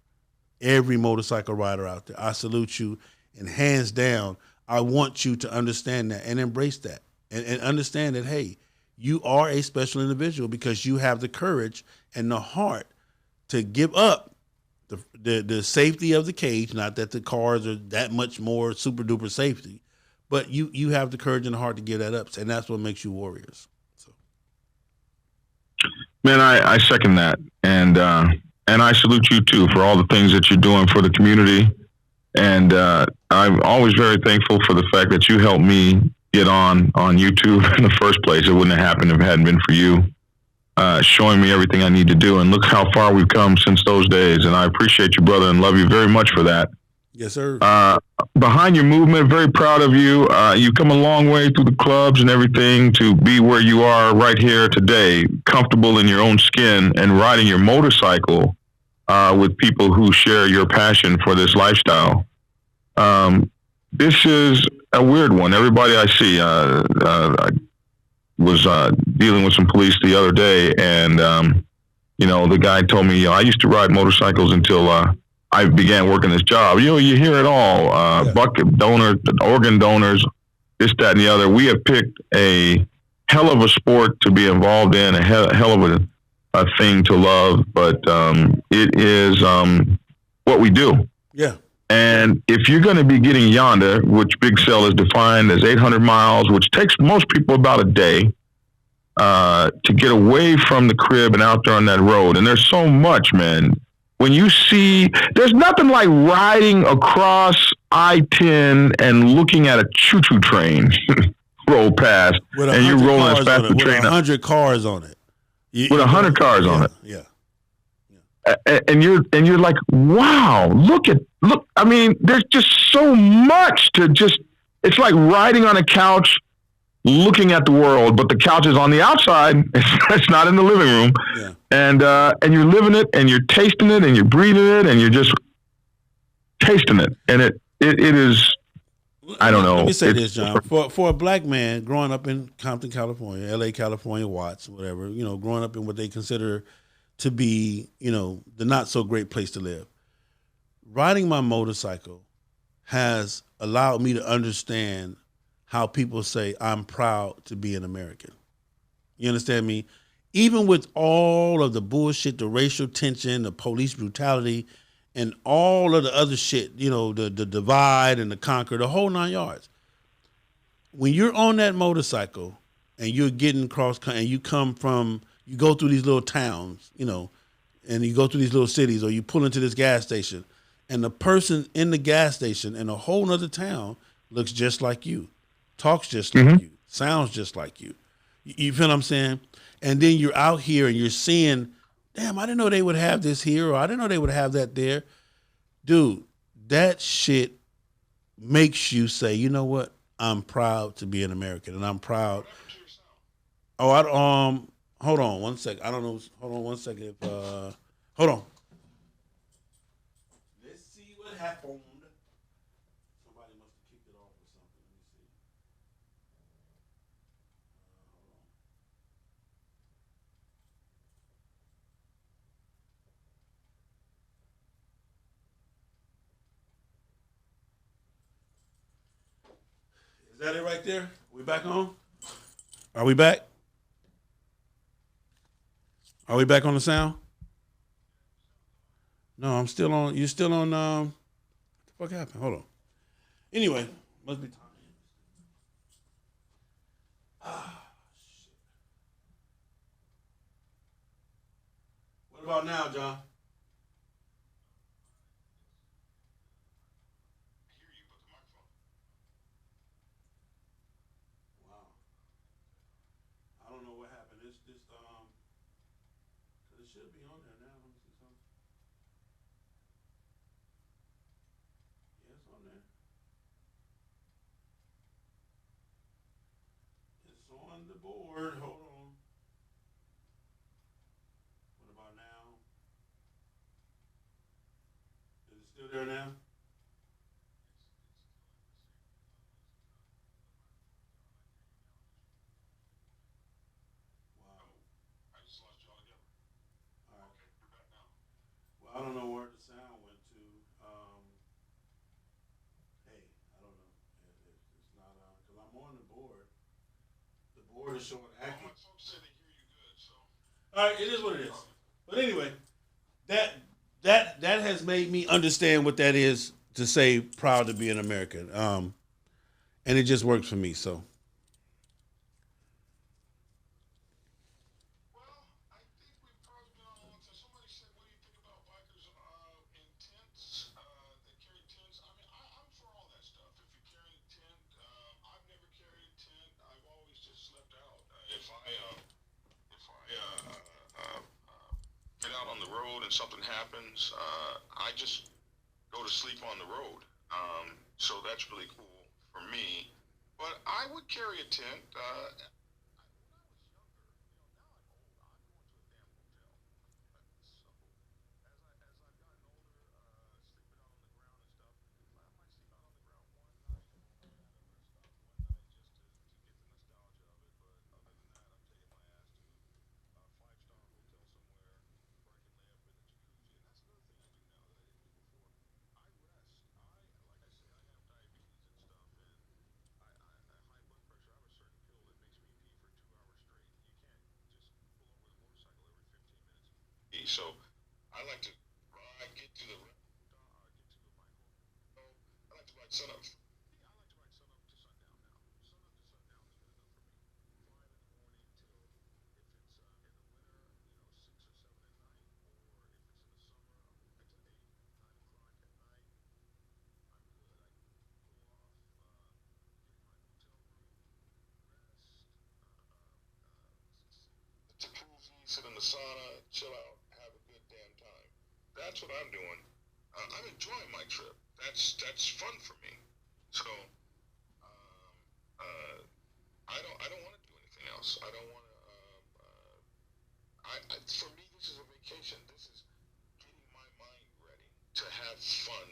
every motorcycle rider out there. I salute you, and hands down, I want you to understand that and embrace that, and understand that, hey, you are a special individual because you have the courage and the heart to give up the safety of the cage. Not that the cars are that much more super duper safety, but you have the courage and the heart to give that up, and that's what makes you warriors. So, Man, I second that, and I salute you too for all the things that you're doing for the community. And I'm always very thankful for the fact that you helped me get on YouTube in the first place. It wouldn't have happened if it hadn't been for you showing me everything I need to do. And look how far we've come since those days. And I appreciate you, brother, and love you very much for that. yes, sir. Behind your movement, very proud of you. You've come a long way through the clubs and everything to be where you are right here today, comfortable in your own skin and riding your motorcycle with people who share your passion for this lifestyle. This is a weird one. Everybody I see, I was dealing with some police the other day, and the guy told me, I used to ride motorcycles until I began working this job. You hear it all: bucket donors, organ donors, this, that, and the other. We have picked a hell of a sport to be involved in, a hell of a thing to love, but it is what we do. Yeah. And if you're going to be getting Yonda, which Big Cell is defined as 800 miles, which takes most people about a day to get away from the crib and out there on that road. And there's so much, man. When you see, there's nothing like riding across I-10 and looking at a choo-choo train roll past, and you're rolling as fast as the train. With 100 cars on it. With 100 cars on it. Yeah. And you're like, wow, look. I mean, there's just so much to just. It's like riding on a couch, looking at the world, but the couch is on the outside. It's not in the living room. Yeah. And you're living it, and you're tasting it, and you're breathing it, and you're just tasting it. And it is. I don't know. Let me say this, John. For a black man growing up in Compton, California, LA, California, Watts, whatever, growing up in what they consider to be, the not so great place to live. Riding my motorcycle has allowed me to understand how people say, I'm proud to be an American. You understand me? Even with all of the bullshit, the racial tension, the police brutality, and all of the other shit, the divide and the conquer, the whole 9 yards. When you're on that motorcycle and you're getting cross country, and you go through these little towns, and you go through these little cities, or you pull into this gas station, and the person in the gas station in a whole nother town looks just like you, talks just like you, sounds just like you. You feel what I'm saying? And then you're out here and you're seeing, damn, I didn't know they would have this here, or I didn't know they would have that there. Dude, that shit makes you say, you know what? I'm proud to be an American, and I'm proud. Oh, hold on one second. I don't know. Hold on one second. Hold on. Let's see what happened. Somebody must have kicked it off or something. Let me see. Is that it right there? We back on? Are we back? Are we back on the sound? No, I'm still on. You're still on. What the fuck happened? Hold on. Anyway, must be time. Shit. What about now, John? Wow. I don't know what happened. It should be on there now. Let me see something. Yeah, it's on there. It's on the board. Hold on. What about now? board is showing active. All my folks say they hear you good, so. All right, it is what it is. But anyway, that that has made me understand what that is to say proud to be an American. And it just works for me. So well, I think we've probably been on one. So somebody said, "What do you think about bikers in tents that carry tents?" I mean, I'm for all that stuff. If you're carrying a tent, I've never carried a tent. I've always just slept out. If I get out on the road and something happens, I just go to sleep on the road. So that's really cool for me. But I would carry a tent. So I like to ride, get to the I like to ride sun up. Jacuzzi, sit in the sauna, chill out, have a good damn time. That's what I'm doing. I'm enjoying my trip. That's fun for me. So uh, I don't want to do anything else. I don't want to. For me, this is a vacation. This is getting my mind ready to have fun.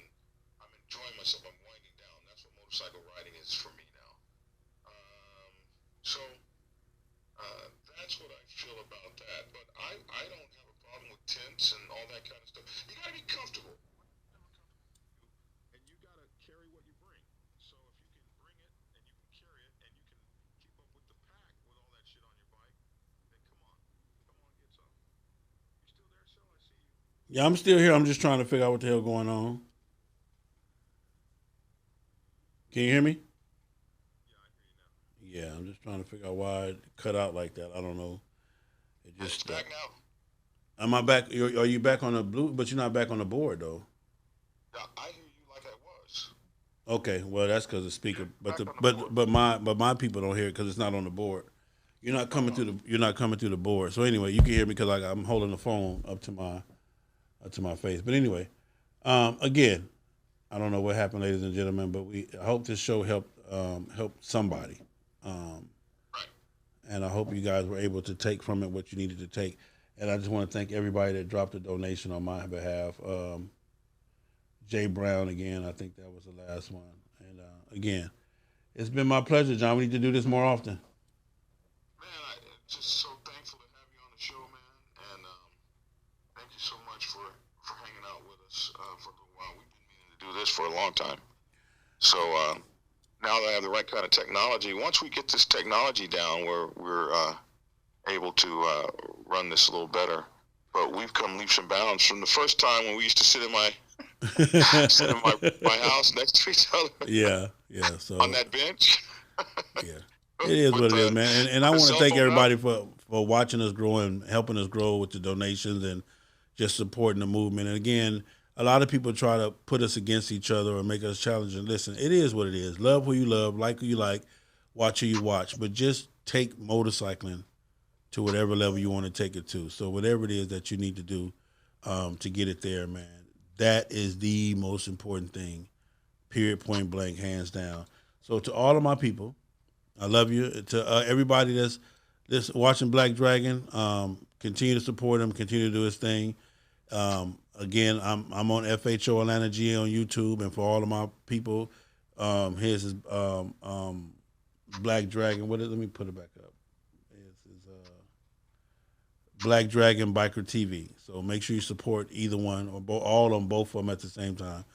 I'm enjoying myself. I'm winding down. That's what motorcycle riding is for me now. Um, so uh, that's what I feel about that. But I don't have a problem with tents and all that kind of stuff. You got to be comfortable. And you got to carry what you bring. So if you can bring it and you can carry it and you can keep up with the pack with all that shit on your bike, then come on, get some. You still there, Sil? I see you. Yeah, I'm still here. I'm just trying to figure out what the hell going on. Can you hear me? Yeah, I'm just trying to figure out why it cut out like that. I don't know. It just. It's back now. Am I back? Are you back on the blue? But you're not back on the board though. Yeah, I hear you like I was. Okay, well that's because the speaker, but my people don't hear it because it's not on the board. You're not coming through the board. So anyway, you can hear me because I'm holding the phone up to my face. But anyway, again, I don't know what happened, ladies and gentlemen, but I hope this show helped somebody. Um, and I hope you guys were able to take from it what you needed to take. And I just want to thank everybody that dropped a donation on my behalf. Jay Brown again, I think that was the last one. And again, it's been my pleasure, John. We need to do this more often. Man, I'm just so thankful to have you on the show, man. And thank you so much for hanging out with us for a little while. We've been meaning to do this for a long time. So now that I have the right kind of technology, once we get this technology down, we're able to run this a little better. But we've come leaps and bounds from the first time when we used to sit in my sit in my house next to each other. Yeah, yeah. So on that bench. Yeah, it is what it is, man. And I want to thank everybody for watching us grow and helping us grow with the donations and just supporting the movement. And again, a lot of people try to put us against each other or make us challenging. Listen, it is what it is. Love who you love, like who you like, watch who you watch. But just take motorcycling to whatever level you want to take it to. So whatever it is that you need to do to get it there, man, that is the most important thing. Period, point blank, hands down. So to all of my people, I love you. To everybody that's watching Black Dragon, continue to support him, continue to do his thing. Again, I'm on FHO Atlanta G on YouTube, and for all of my people, here's his Black Dragon. Let me put it back up. It's Black Dragon Biker TV. So make sure you support either one or all on both of them at the same time.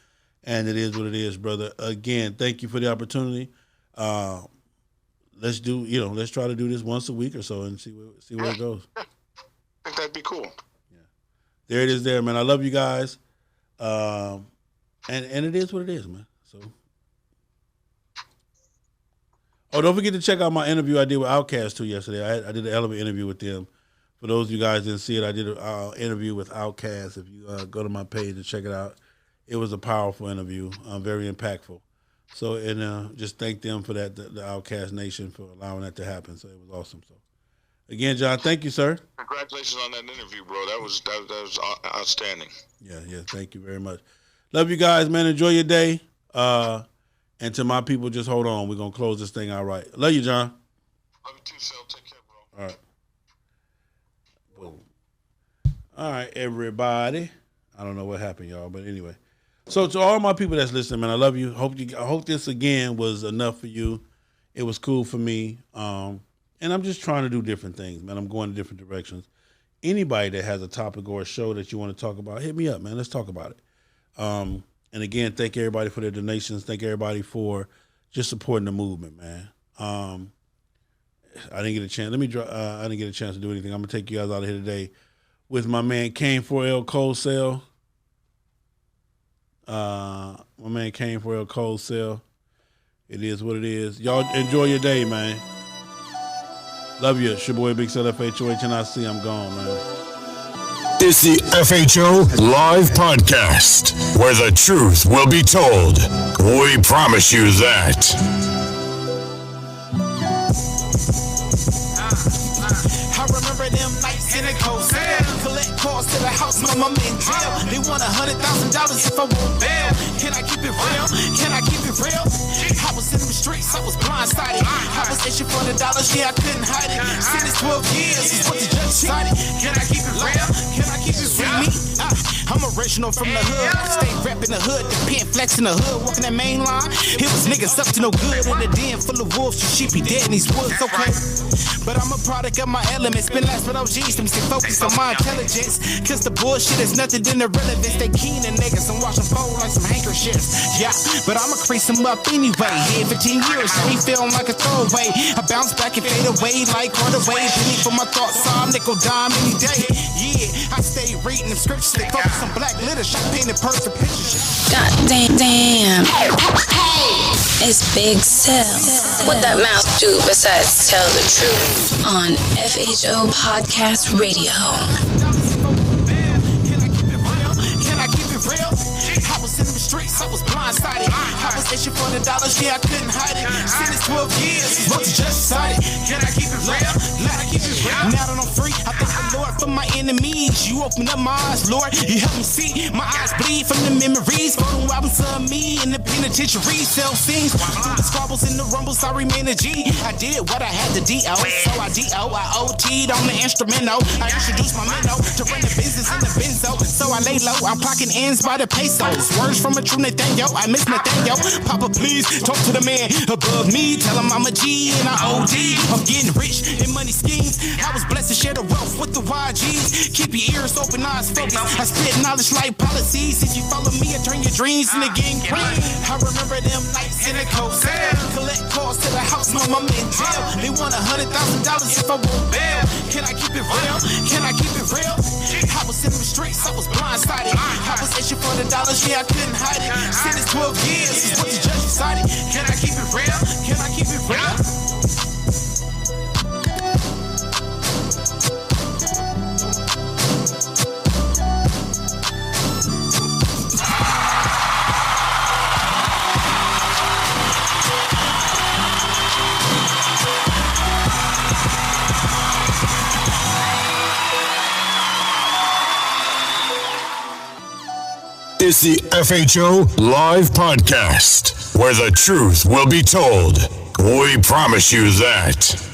And it is what it is, brother. Again, thank you for the opportunity. let's try to do this once a week or so and see where it goes. I think that'd be cool. Yeah, there it is, there, man. I love you guys, and it is what it is, man. So, don't forget to check out my interview I did with Outkast too yesterday. I did an element interview with them. For those of you guys didn't see it, I did an interview with Outkast. If you go to my page and check it out, it was a powerful interview, very impactful. So, and just thank them for that, the Outkast Nation, for allowing that to happen. So it was awesome. So, again, John, thank you, sir. Congratulations on that interview, bro. That was outstanding. Yeah, thank you very much. Love you guys, man. Enjoy your day. And to my people, just hold on. We're going to close this thing out right. Love you, John. Love you too, Sel. Take care, bro. All right. Boom. All right, everybody. I don't know what happened, y'all, but anyway. So to all my people that's listening, man, I love you. I hope this again was enough for you. It was cool for me. And I'm just trying to do different things, man. I'm going in different directions. Anybody that has a topic or a show that you want to talk about, hit me up, man. Let's talk about it. And again, thank everybody for their donations. Thank everybody for just supporting the movement, man. I didn't get a chance. I didn't get a chance to do anything. I'm gonna take you guys out of here today with my man Kane 4L Cold Cell. My man Kane 4L Cold Cell. It is what it is. Y'all enjoy your day, man. Love you. It's your boy Big Cell FHOH, and I see I'm gone, man. It's the FHO Live Podcast, where the truth will be told. We promise you that. I remember them nights in a cold cell. Collect calls to the house, my mama in jail. They want $100,000 if I won't bail. Can I keep it real? Can I keep it real? I was in the streets, I was blindsided. I was itching for the dollars, yeah, I couldn't hide it. Sentenced 12 years is what the judge decided. Can I keep it real? Can I keep it real? I'm original from the hood. I stay reppin' the hood, the pen flex in the hood, walking that main line. It was niggas up to no good in the den full of wolves. You sheep be dead in these woods, okay? But I'm a product of my elements. Been last with OGs, let me stay focused on my intelligence. Cause the bullshit is nothing than irrelevance. They keen and niggas and watch them fold like some handkerchiefs. Yeah, but I'ma crease them up anyway. Here for 10 years, so he feeling like a throwaway. I bounce back and fade away like Hardaway. Penny for my thoughts, I'm nickel dime any day. Yeah, I stay reading them scriptures. They focus on black literature, painted perfect pictures. God damn. Hey, it's Big Cell. What that mouth do besides tell the truth on FHO Podcast Radio. Can I keep it real? I was in the streets, I was blindsided. I was itching for the dollars, yeah, I couldn't hide it. Sentenced 12 years is what the judge decided. Can I keep it real? Can I keep it real? Now that I'm free, I thank the Lord for my enemies. You opened up my eyes, Lord. You helped me see. My eyes bleed from the memories. Photo albums of me in the penitentiary. Cell scenes. Through the squabbles and the rumbles, I remain a G. I did what I had to do. So I D.O. I OT'd on the instrumental. I introduced my minnow to run the business in the benzo. So I lay low. I'm clocking ends by the pesos. Words from a true Nathaniel. I miss Nathaniel. Papa, please talk to the man above me. Tell him I'm a G and I OD. I'm getting rich in money schemes. I was blessed to share the wealth with the YGs. Keep your ears open, eyes focused. I spit knowledge like policies. If you follow me, I turn your dreams into gang green. I remember them nights in a cold cell. Collect calls to the house, my mama in jail. They want $100,000 if I won't bail. Can I keep it real? Can I keep it real? I was in the streets, I was blindsided. I was itching for the dollars, yeah, I couldn't hide it. Sentenced 12 years is what the judge decided. Can I keep it real? Can I keep it real? It's the FHO Live Podcast, where the truth will be told. We promise you that.